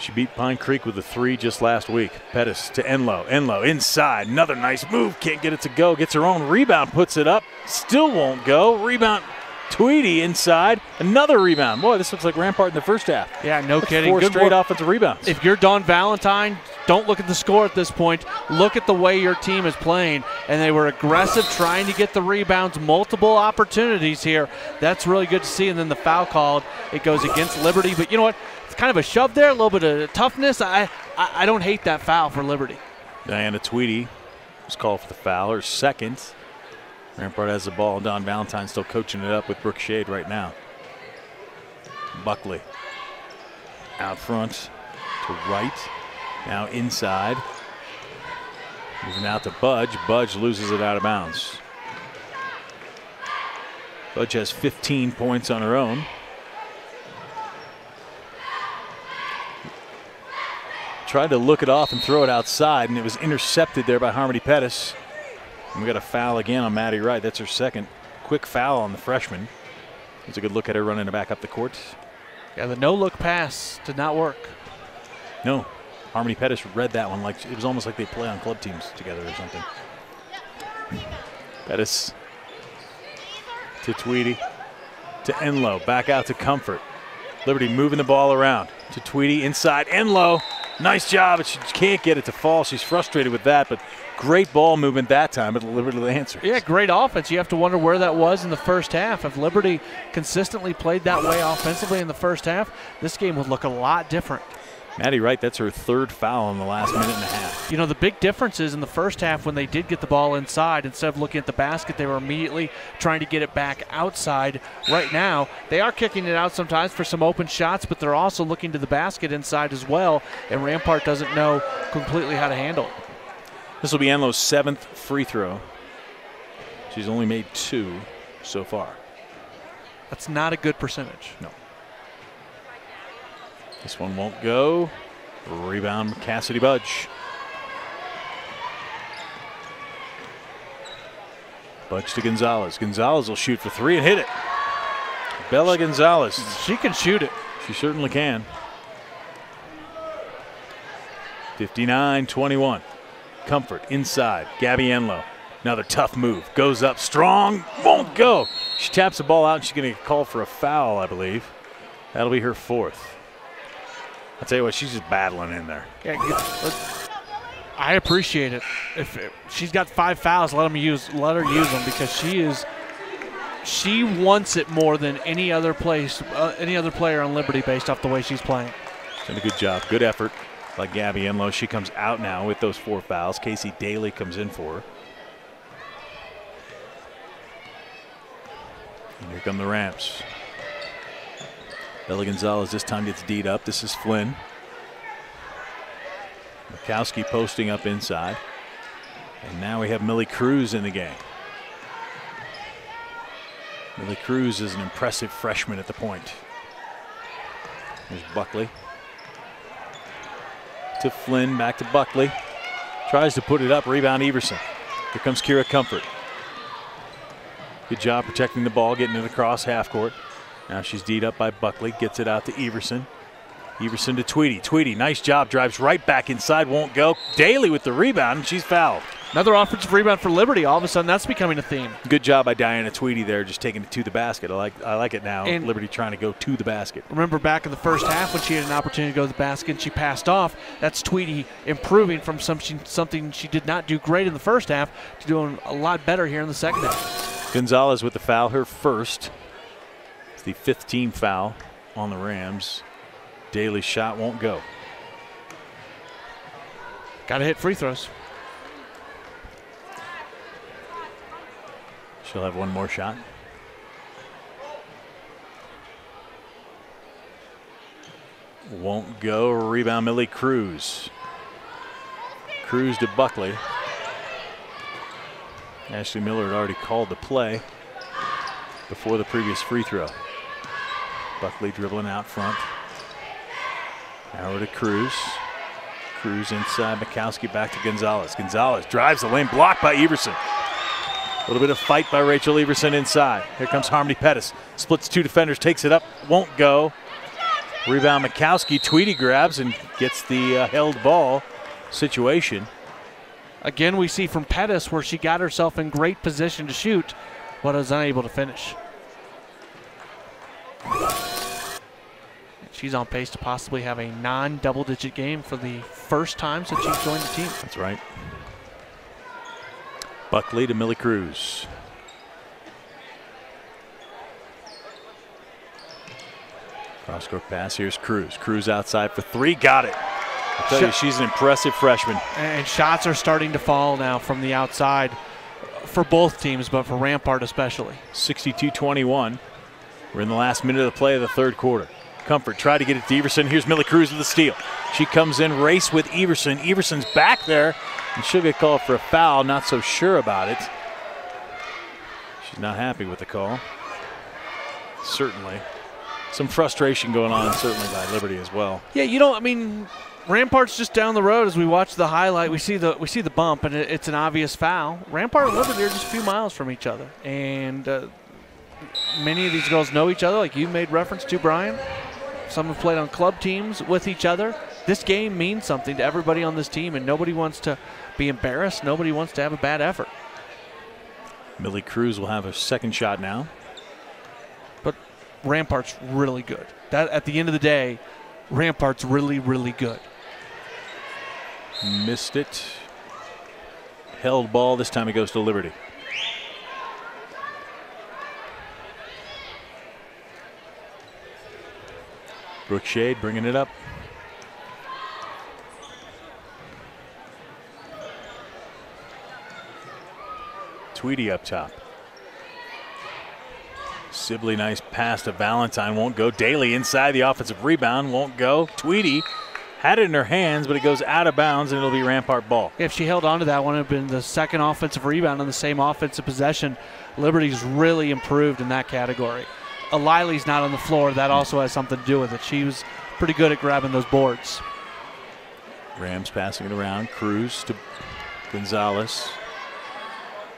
She beat Pine Creek with a 3 just last week. Pettis to Enlow. Enlow inside. Another nice move. Can't get it to go. Gets her own rebound. Puts it up. Still won't go. Rebound. Tweedy inside. Another rebound. Boy, this looks like Rampart in the first half. Yeah, no kidding. 4 Good straight work. offensive rebounds. If you're Dawn Valentine, don't look at the score at this point. Look at the way your team is playing, and they were aggressive, trying to get the rebounds, multiple opportunities here. That's really good to see, and then the foul called. It goes against Liberty, but you know what? It's kind of a shove there, a little bit of toughness. I don't hate that foul for Liberty. Diana Tweedy was called for the foul, her second. Rampart has the ball. Dawn Valentine still coaching it up with Brooke Shade right now. Buckley out front to right. Now inside. Moving out to Budge. Budge loses it out of bounds. Budge has 15 points on her own. Tried to look it off and throw it outside, and it was intercepted there by Harmony Pettis. And we got a foul again on Maddie Wright. That's her second. Quick foul on the freshman. It's a good look at her running it back up the court. Yeah, the no-look pass did not work. No. Harmony Pettis read that one like it was almost like they play on club teams together or something. Pettis to Tweedy to Enlow. Back out to Comfort. Liberty moving the ball around to Tweedy inside. Enlow. Nice job, but she can't get it to fall. She's frustrated with that, but great ball movement that time at the Liberty Lancers. Yeah, great offense. You have to wonder where that was in the first half. If Liberty consistently played that way offensively in the first half, this game would look a lot different. Maddie Wright, that's her third foul in the last minute and a half. You know, the big difference is in the first half when they did get the ball inside, instead of looking at the basket, they were immediately trying to get it back outside. Right now, they are kicking it out sometimes for some open shots, but they're also looking to the basket inside as well, and Rampart doesn't know completely how to handle it. This will be Enlow's 7th free throw. She's only made 2 so far. That's not a good percentage. No. This one won't go. Rebound, Cassidy Budge. Budge to Gonzalez. Gonzalez will shoot for 3 and hit it. Bella Gonzalez. She can shoot it. She certainly can. 59-21. Comfort inside. Gabby Enlow. Another tough move. Goes up strong. Won't go. She taps the ball out and she's going to get called for a foul, I believe. That'll be her 4th. I'll tell you what, she's just battling in there. Yeah, I appreciate it. If she's got 5 fouls, let her use them because she wants it more than any other player on Liberty based off the way she's playing. Done a good job, good effort by Gabby Enlow. She comes out now with those 4 fouls. Casey Daly comes in for her. And here come the Rams. Bella Gonzalez this time gets D'd up. This is Flynn. Mikowski posting up inside. And now we have Millie Cruz in the game. Millie Cruz is an impressive freshman at the point. There's Buckley. To Flynn, back to Buckley. Tries to put it up, rebound Everson. Here comes Kira Comfort. Good job protecting the ball, getting it across half court. Now she's D'd up by Buckley, gets it out to Everson. Everson to Tweedy. Tweedy, nice job, drives right back inside, won't go. Daly with the rebound, and she's fouled. Another offensive rebound for Liberty. All of a sudden, that's becoming a theme. Good job by Diana Tweedy there, just taking it to the basket. I like it now. And Liberty trying to go to the basket. Remember back in the first half when she had an opportunity to go to the basket and she passed off. That's Tweedy improving from something she did not do great in the first half to doing a lot better here in the second half. Gonzalez with the foul, her first. It's the 5th team foul on the Rams. Daly's shot won't go. Got to hit free throws. She'll have one more shot. Won't go. Rebound Millie Cruz. Cruz to Buckley. Ashley Miller had already called the play before the previous free throw. Buckley dribbling out front. Now to Cruz. Cruz inside. Mikowski back to Gonzalez. Gonzalez drives the lane, blocked by Everson. A little bit of fight by Rachel Everson inside. Here comes Harmony Pettis. Splits 2 defenders, takes it up, won't go. Rebound Mikowski. Tweedy grabs and gets the held ball situation. Again, we see from Pettis where she got herself in great position to shoot, but was unable to finish. She's on pace to possibly have a non-double-digit game for the first time since she's joined the team. That's right. Buckley to Millie Cruz. Cross-court pass. Here's Cruz. Cruz outside for three. Got it. I tell you, she's an impressive freshman. And shots are starting to fall now from the outside for both teams, but for Rampart especially. 62-21. We're in the last minute of the play of the third quarter. Comfort tried to get it to Everson. Here's Millie Cruz with the steal. She comes in, race with Everson. Everson's back there, and she'll get called for a foul. Not so sure about it. She's not happy with the call. Certainly. Some frustration going on, certainly by Liberty as well. Yeah, I mean, Rampart's just down the road as we watch the highlight. We see the bump, and it's an obvious foul. Rampart and Liberty are just a few miles from each other, and many of these girls know each other, like you made reference to, Brian. Some have played on club teams with each other. This game means something to everybody on this team, and nobody wants to be embarrassed. Nobody wants to have a bad effort. Millie Cruz will have a second shot now. But Rampart's really good. That at the end of the day, Rampart's really, really good. Missed it. Held ball. This time it goes to Liberty. Brooke Shade bringing it up. Tweedy up top. Sibley, nice pass to Valentine, won't go. Daly inside the offensive rebound, won't go. Tweedy had it in her hands, but it goes out of bounds, and it'll be Rampart ball. If she held on to that one, it would have been the second offensive rebound on the same offensive possession. Liberty's really improved in that category. O'Leary's not on the floor. That also has something to do with it. She was pretty good at grabbing those boards. Rams passing it around. Cruz to Gonzalez.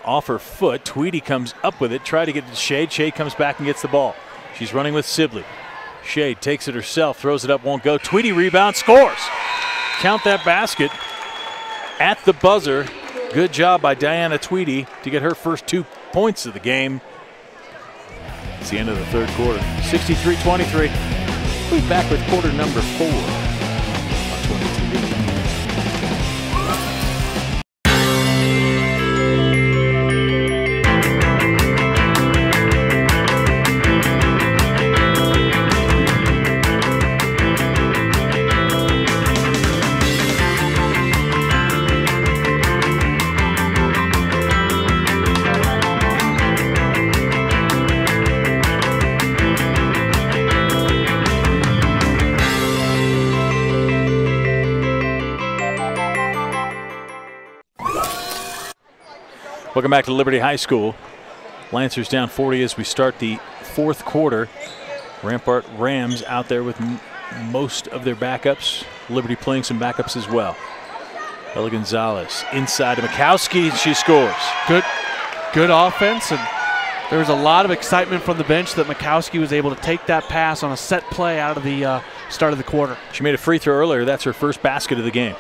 Off her foot. Tweedy comes up with it. Try to get to Shade. Shade comes back and gets the ball. She's running with Sibley. Shade takes it herself. Throws it up. Won't go. Tweedy rebound. Scores. Count that basket at the buzzer. Good job by Diana Tweedy to get her first 2 points of the game. It's the end of the third quarter. 63-23. We'll be back with quarter number 4 on 22. Welcome back to Liberty High School. Lancers down 40 as we start the fourth quarter. Rampart Rams out there with most of their backups. Liberty playing some backups as well. Ella Gonzalez inside to Mikowski, and she scores. Good offense, and there was a lot of excitement from the bench that Mikowski was able to take that pass on a set play out of the start of the quarter. She made a free throw earlier. That's her first basket of the game.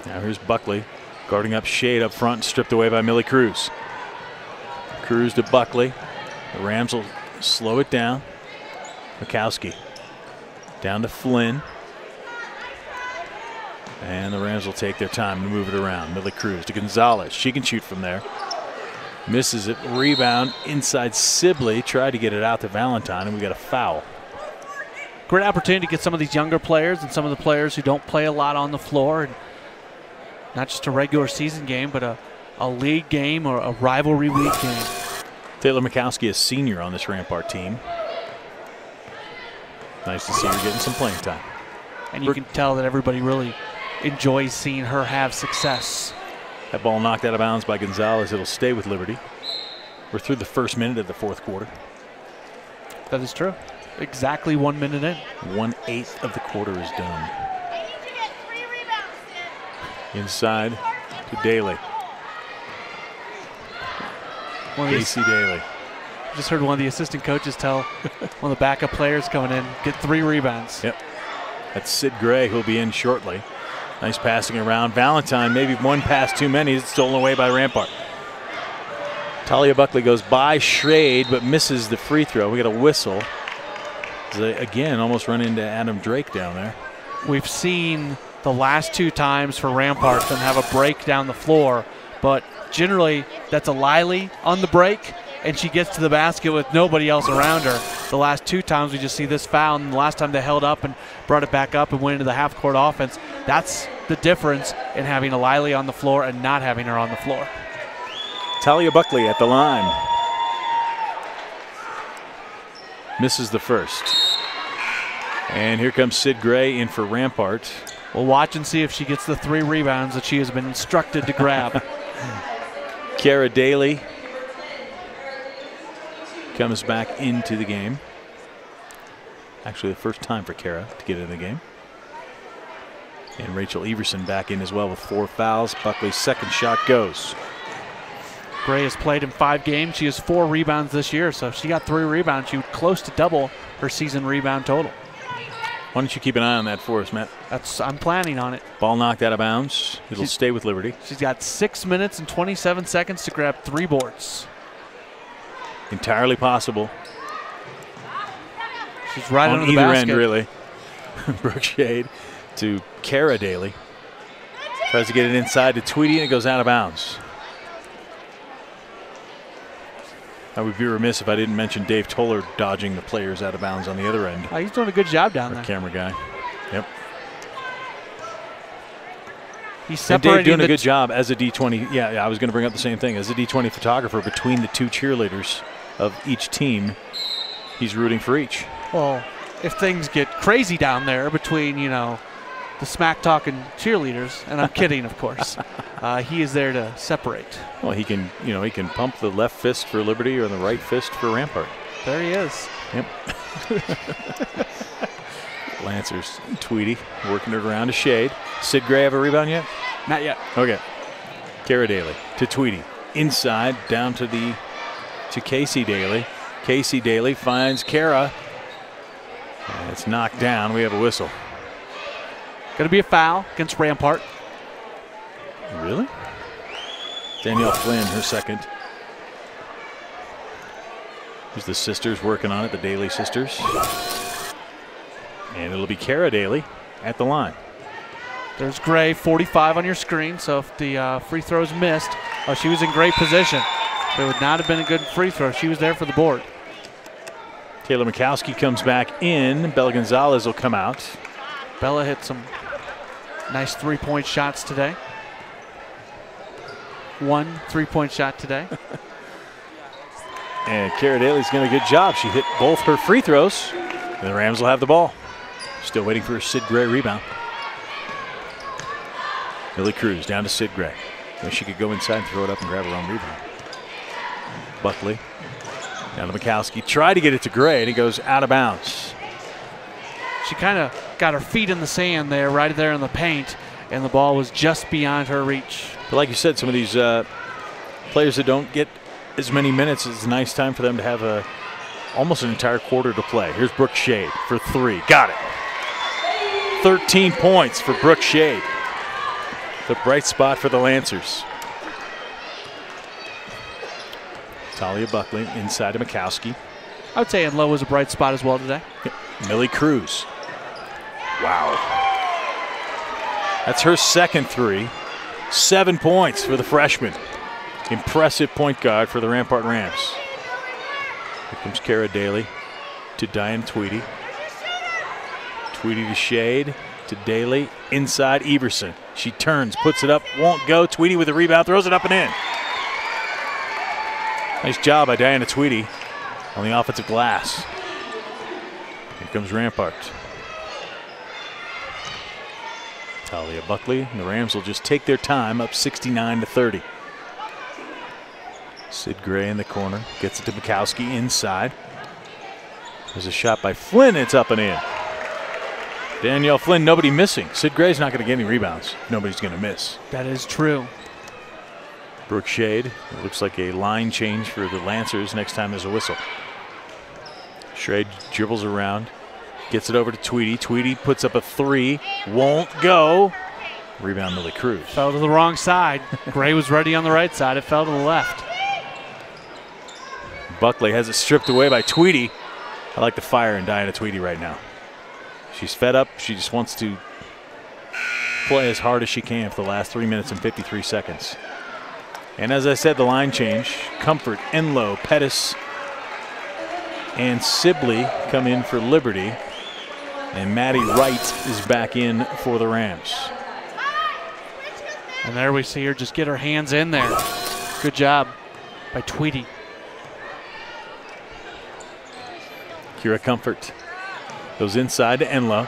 Now here's Buckley. Guarding up Shade up front, stripped away by Millie Cruz. Cruz to Buckley. The Rams will slow it down. Mikowski down to Flynn. And the Rams will take their time to move it around. Millie Cruz to Gonzalez. She can shoot from there. Misses it. Rebound inside Sibley. Tried to get it out to Valentine, and we got a foul. Great opportunity to get some of these younger players and some of the players who don't play a lot on the floor. And not just a regular season game, but a league game or a rivalry week game. Taylor Mikowski, a senior on this Rampart team. Nice to see her getting some playing time. And you can tell that everybody really enjoys seeing her have success. That ball knocked out of bounds by Gonzalez. It'll stay with Liberty. We're through the first minute of the fourth quarter. That is true. Exactly 1 minute in. 1/8 of the quarter is done. Inside to Daly. Casey Daly. Just heard one of the assistant coaches tell one of the backup players coming in, get 3 rebounds. Yep. That's Sid Gray, who'll be in shortly. Nice passing around. Valentine, maybe one pass too many. It's stolen away by Rampart. Talia Buckley goes by Schrade, but misses the free throw. We got a whistle. They, again, almost run into Adam Drake down there. We've seen the last 2 times for Rampart them have a break down the floor, but generally that's a Liley on the break, and she gets to the basket with nobody else around her. The last 2 times we just see this foul, and the last time they held up and brought it back up and went into the half-court offense. That's the difference in having a Liley on the floor and not having her on the floor. Talia Buckley at the line. Misses the first. And here comes Sid Gray in for Rampart. We'll watch and see if she gets the 3 rebounds that she has been instructed to grab. Kara Daly comes back into the game. Actually, the first time for Kara to get in the game. And Rachel Everson back in as well with 4 fouls. Buckley's second shot goes. Gray has played in 5 games. She has 4 rebounds this year, so if she got 3 rebounds, she would close to double her season rebound total. Why don't you keep an eye on that for us, Matt? I'm planning on it. Ball knocked out of bounds. It'll stay with Liberty. She's got 6 minutes and 27 seconds to grab 3 boards. Entirely possible. She's right on under the either basket. end, really. Brooke Shade to Kara Daly. Tries to get it inside to Tweedy, and it goes out of bounds. I would be remiss if I didn't mention Dave Toller dodging the players out of bounds on the other end. He's doing a good job down Our there. camera guy. Yep. He's and separating Dave doing a good job as a D20. Yeah, I was going to bring up the same thing. As a D20 photographer between the 2 cheerleaders of each team, he's rooting for each. Well, if things get crazy down there between, the smack-talking cheerleaders, and I'm kidding, of course, he is there to separate. Well, he can, he can pump the left fist for Liberty or the right fist for Rampart. There he is. Yep. Lancers, Tweedy working it around to Shade. Sid Gray have a rebound yet? Not yet. Okay. Kara Daly to Tweedy. Inside, down to Casey Daly. Casey Daly finds Kara. And it's knocked down. We have a whistle. Going to be a foul against Rampart. Really? Danielle Flynn, her second. There's the sisters working on it, the Daly sisters. And it'll be Kara Daly at the line. There's Gray, 45 on your screen, so if the free throw's missed, she was in great position. It would not have been a good free throw. She was there for the board. Taylor Mikowski comes back in. Bella Gonzalez will come out. Bella hit some nice 3-point shots today. 1 3-point shot today. And Kara Daly's doing a good job. She hit both her free throws. And the Rams will have the ball. Still waiting for a Sid Gray rebound. Millie Cruz down to Sid Gray. Wish she could go inside and throw it up and grab her own rebound. Buckley down to Mikowski. Tried to get it to Gray, and it goes out of bounds. She kind of got her feet in the sand there, right there in the paint, and the ball was just beyond her reach. But like you said, some of these players that don't get as many minutes, it's a nice time for them to have almost an entire quarter to play. Here's Brooke Shade for 3. Got it. 13 points for Brooke Shade. The bright spot for the Lancers. Talia Buckley inside to Mikowski. I would say Enloe was a bright spot as well today. Millie Cruz. Wow. That's her second 3. 7 points for the freshman. Impressive point guard for the Rampart Rams. Here comes Kara Daly to Diane Tweedy. Tweedy to Shade to Daly. Inside Everson. She turns, puts it up, won't go. Tweedy with the rebound, throws it up and in. Nice job by Diana Tweedy on the offensive glass. Here comes Rampart. Talia Buckley and the Rams will just take their time, up 69-30. Sid Gray in the corner, gets it to Mikowski inside. There's a shot by Flynn, it's up and in. Danielle Flynn, nobody missing. Sid Gray's not going to get any rebounds. Nobody's going to miss. That is true. Brooke Shade. It looks like a line change for the Lancers next time there's a whistle. Shade dribbles around, gets it over to Tweedy. Tweedy puts up a three, won't go. Rebound Millie Cruz. Fell to the wrong side. Gray was ready on the right side. It fell to the left. Buckley has it stripped away by Tweedy. I like the fire in Diana Tweedy right now. She's fed up. She just wants to play as hard as she can for the last 3 minutes and 53 seconds. And as I said, the line change. Comfort, Enlow, Pettis, and Sibley come in for Liberty. And Maddie Wright is back in for the Rams. And there we see her just get her hands in there. Good job by Tweedy. Kira Comfort goes inside to Enlow.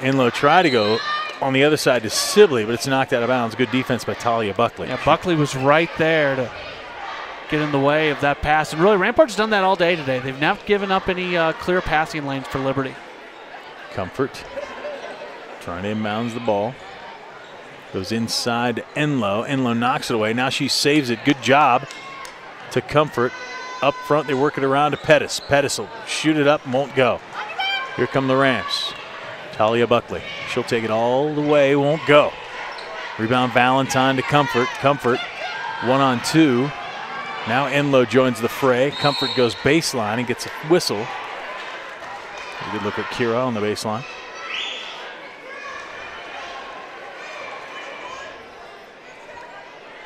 Enlow tried to go on the other side to Sibley, but it's knocked out of bounds. Good defense by Talia Buckley. Yeah, Buckley was right there to get in the way of that pass. And really, Rampart's done that all day today. They've not given up any clear passing lanes for Liberty. Comfort trying to inbounds the ball. Goes inside to Enlow. Enlow knocks it away. Now she saves it. Good job to Comfort. Up front, they work it around to Pettis. Pettis will shoot it up and won't go. Here come the Rams. Talia Buckley. She'll take it all the way, won't go. Rebound Valentine to Comfort. Comfort 1-on-2. Now Enlow joins the fray. Comfort goes baseline and gets a whistle. A good look at Kira on the baseline.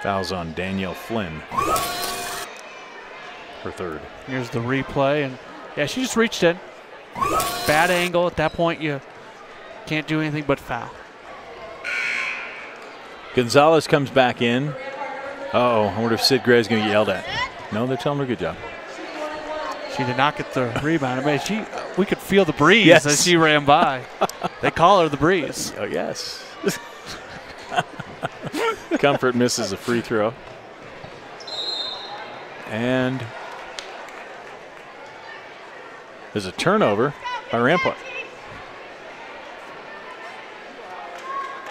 Fouls on Danielle Flynn. Her third. Here's the replay, and yeah, she just reached in. Bad angle. At that point, you can't do anything but foul. Gonzalez comes back in. Uh-oh, I wonder if Sid Gray's going to get yelled at. No, they're telling her good job. She did not get the rebound. I mean, we could feel the breeze yes. as she ran by. They call her the breeze. Oh, yes. Comfort misses a free throw. And there's a turnover by Rampart.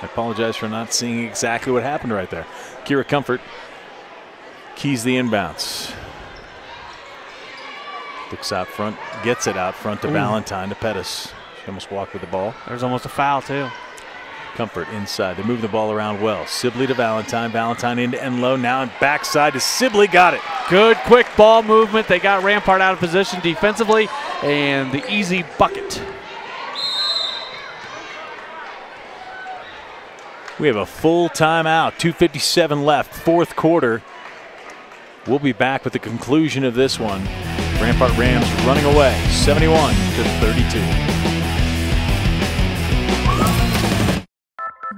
I apologize for not seeing exactly what happened right there. Kira Comfort keys the inbounds. Looks out front, gets it out front to Valentine to Pettis. She almost walked with the ball. There's almost a foul, too. Comfort inside. They move the ball around well. Sibley to Valentine. Valentine into Enlow. Now backside to Sibley. Got it. Good quick ball movement. They got Rampart out of position defensively, and the easy bucket. We have a full timeout. 2:57 left. Fourth quarter. We'll be back with the conclusion of this one. Rampart Rams running away 71-32.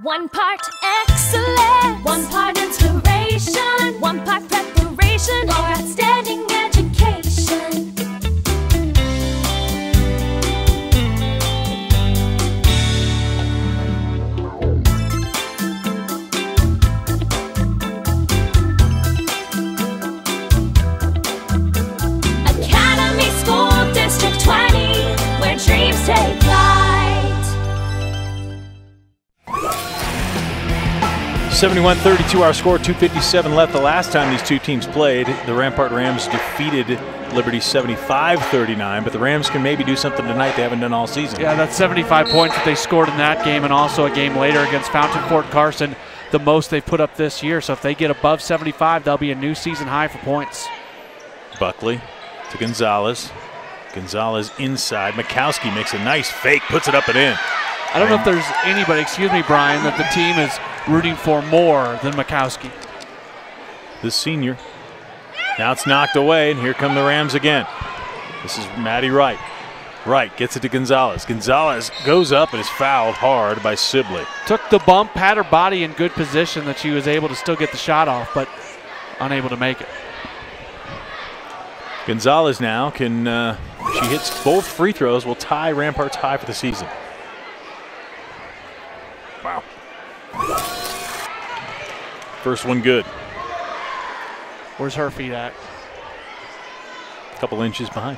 One part excellence, one part inspiration, one part preparation for outstanding education. Academy School District 20, where dreams take flight. 71-32 our score, 2:57 left. The last time these two teams played, the Rampart Rams defeated Liberty 75-39, but the Rams can maybe do something tonight they haven't done all season. Yeah, that's 75 points that they scored in that game, and also a game later against Fountain Fort Carson, the most they've put up this year. So if they get above 75, they'll be a new season high for points. Buckley to Gonzalez. Gonzalez inside. Mikowski makes a nice fake, puts it up and in. I don't know if there's anybody, excuse me, Brian, that the team is rooting for more than Mikowski. The senior. Now it's knocked away, and here come the Rams again. This is Maddie Wright. Wright gets it to Gonzalez. Gonzalez goes up and is fouled hard by Sibley. Took the bump, had her body in good position that she was able to still get the shot off, but unable to make it. Gonzalez now can, she hits both free throws, will tie Rampart's high for the season. Wow. First one good. Where's her feet at? A couple inches behind.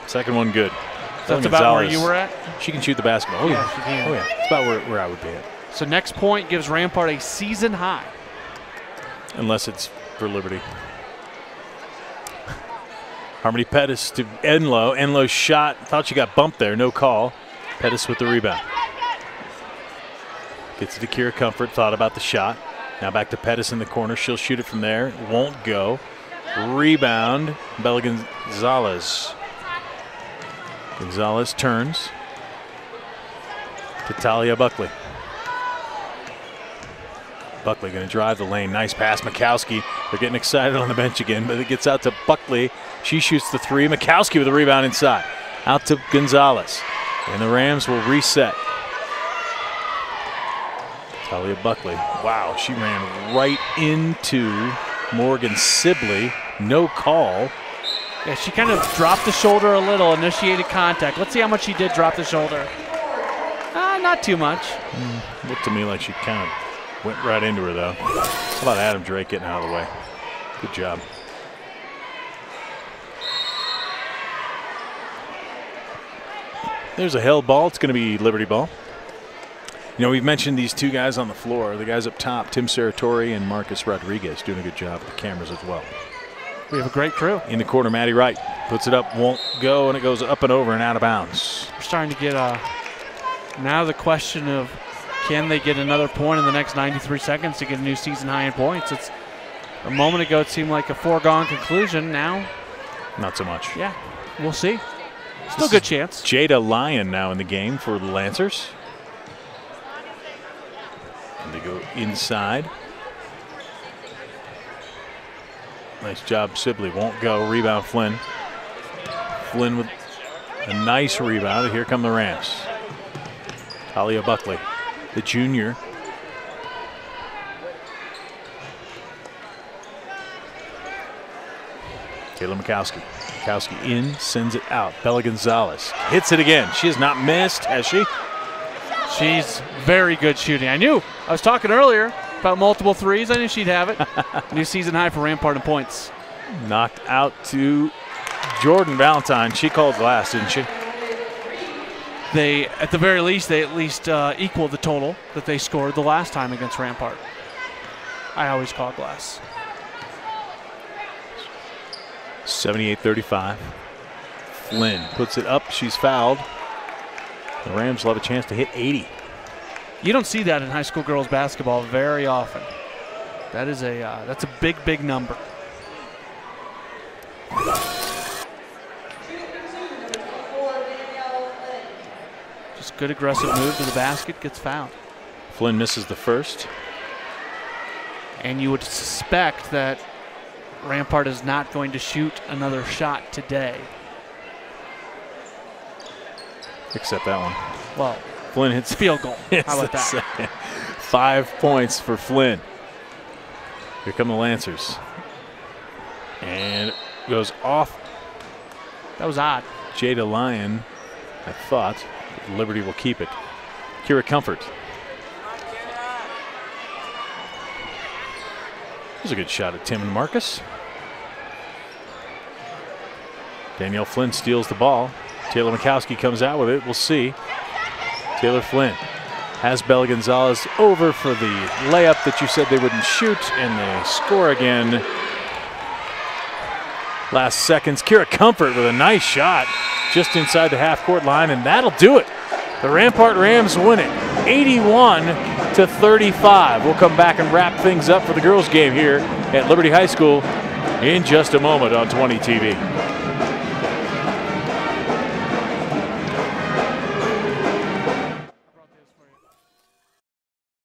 Second one good. That's about where you were at? She can shoot the basketball. Oh, yeah. She can. Oh, yeah. It's about where I would be at. So next point gives Rampart a season high. Unless it's for Liberty. Harmony Pettis to Enlow. Enlow's shot. Thought she got bumped there. No call. Pettis with the rebound. Gets it to Kira Comfort. Thought about the shot. Now back to Pettis in the corner. She'll shoot it from there. Won't go. Rebound. Bella Gonzalez. Gonzalez turns to Talia Buckley. Buckley going to drive the lane. Nice pass. Mikowski. They're getting excited on the bench again, but it gets out to Buckley. She shoots the three. Mikowski with a rebound inside. Out to Gonzalez. And the Rams will reset. Talia Buckley. Wow, she ran right into Morgan Sibley. No call. Yeah, she kind of dropped the shoulder a little, initiated contact. Let's see how much she did drop the shoulder. Not too much. Looked to me like she kind of went right into her, though. How about Adam Drake getting out of the way? Good job. There's a held ball. It's going to be Liberty ball. You know, we've mentioned these two guys on the floor. The guys up top, Tim Saratori and Marcus Rodriguez, doing a good job with the cameras as well. We have a great crew. In the corner, Maddie Wright puts it up, won't go, and it goes up and over and out of bounds. We're starting to get now the question of, can they get another point in the next 93 seconds to get a new season high in points? It's a moment ago it seemed like a foregone conclusion. Now, not so much. Yeah, we'll see. Still a good chance. Jada Lyon now in the game for the Lancers. And they go inside. Nice job, Sibley. Won't go. Rebound, Flynn. Flynn with a nice rebound. Here come the Rams. Talia Buckley, the junior. Kayla Mikowski. Mikowski in, sends it out. Bella Gonzalez hits it again. She has not missed, has she? She's very good shooting. I was talking earlier about multiple threes. I knew she'd have it. New season high for Rampart in points. Knocked out to Jordan Valentine. She called glass, didn't she? They, at the very least, they at least equaled the total that they scored the last time against Rampart. I always call glass. 78-35. Flynn puts it up. She's fouled. The Rams will have a chance to hit 80. You don't see that in high school girls basketball very often. That is that's a big, big number. Just good aggressive move to the basket, gets fouled. Flynn misses the first. And you would suspect that Rampart is not going to shoot another shot today. Except that one. Well, Flynn hits field goal. How about that? Second. 5 points for Flynn. Here come the Lancers. And it goes off. That was odd. Jada Lyon, I thought. Liberty will keep it. Kira Comfort. There's a good shot at Tim and Marcus. Danielle Flynn steals the ball. Taylor Mikowski comes out with it. We'll see. Taylor Flynn has Bella Gonzalez over for the layup that you said they wouldn't shoot, and they score again. Last seconds. Kira Comfort with a nice shot just inside the half-court line, and that'll do it. The Rampart Rams win it 81-35. We'll come back and wrap things up for the girls' game here at Liberty High School in just a moment on 20 TV.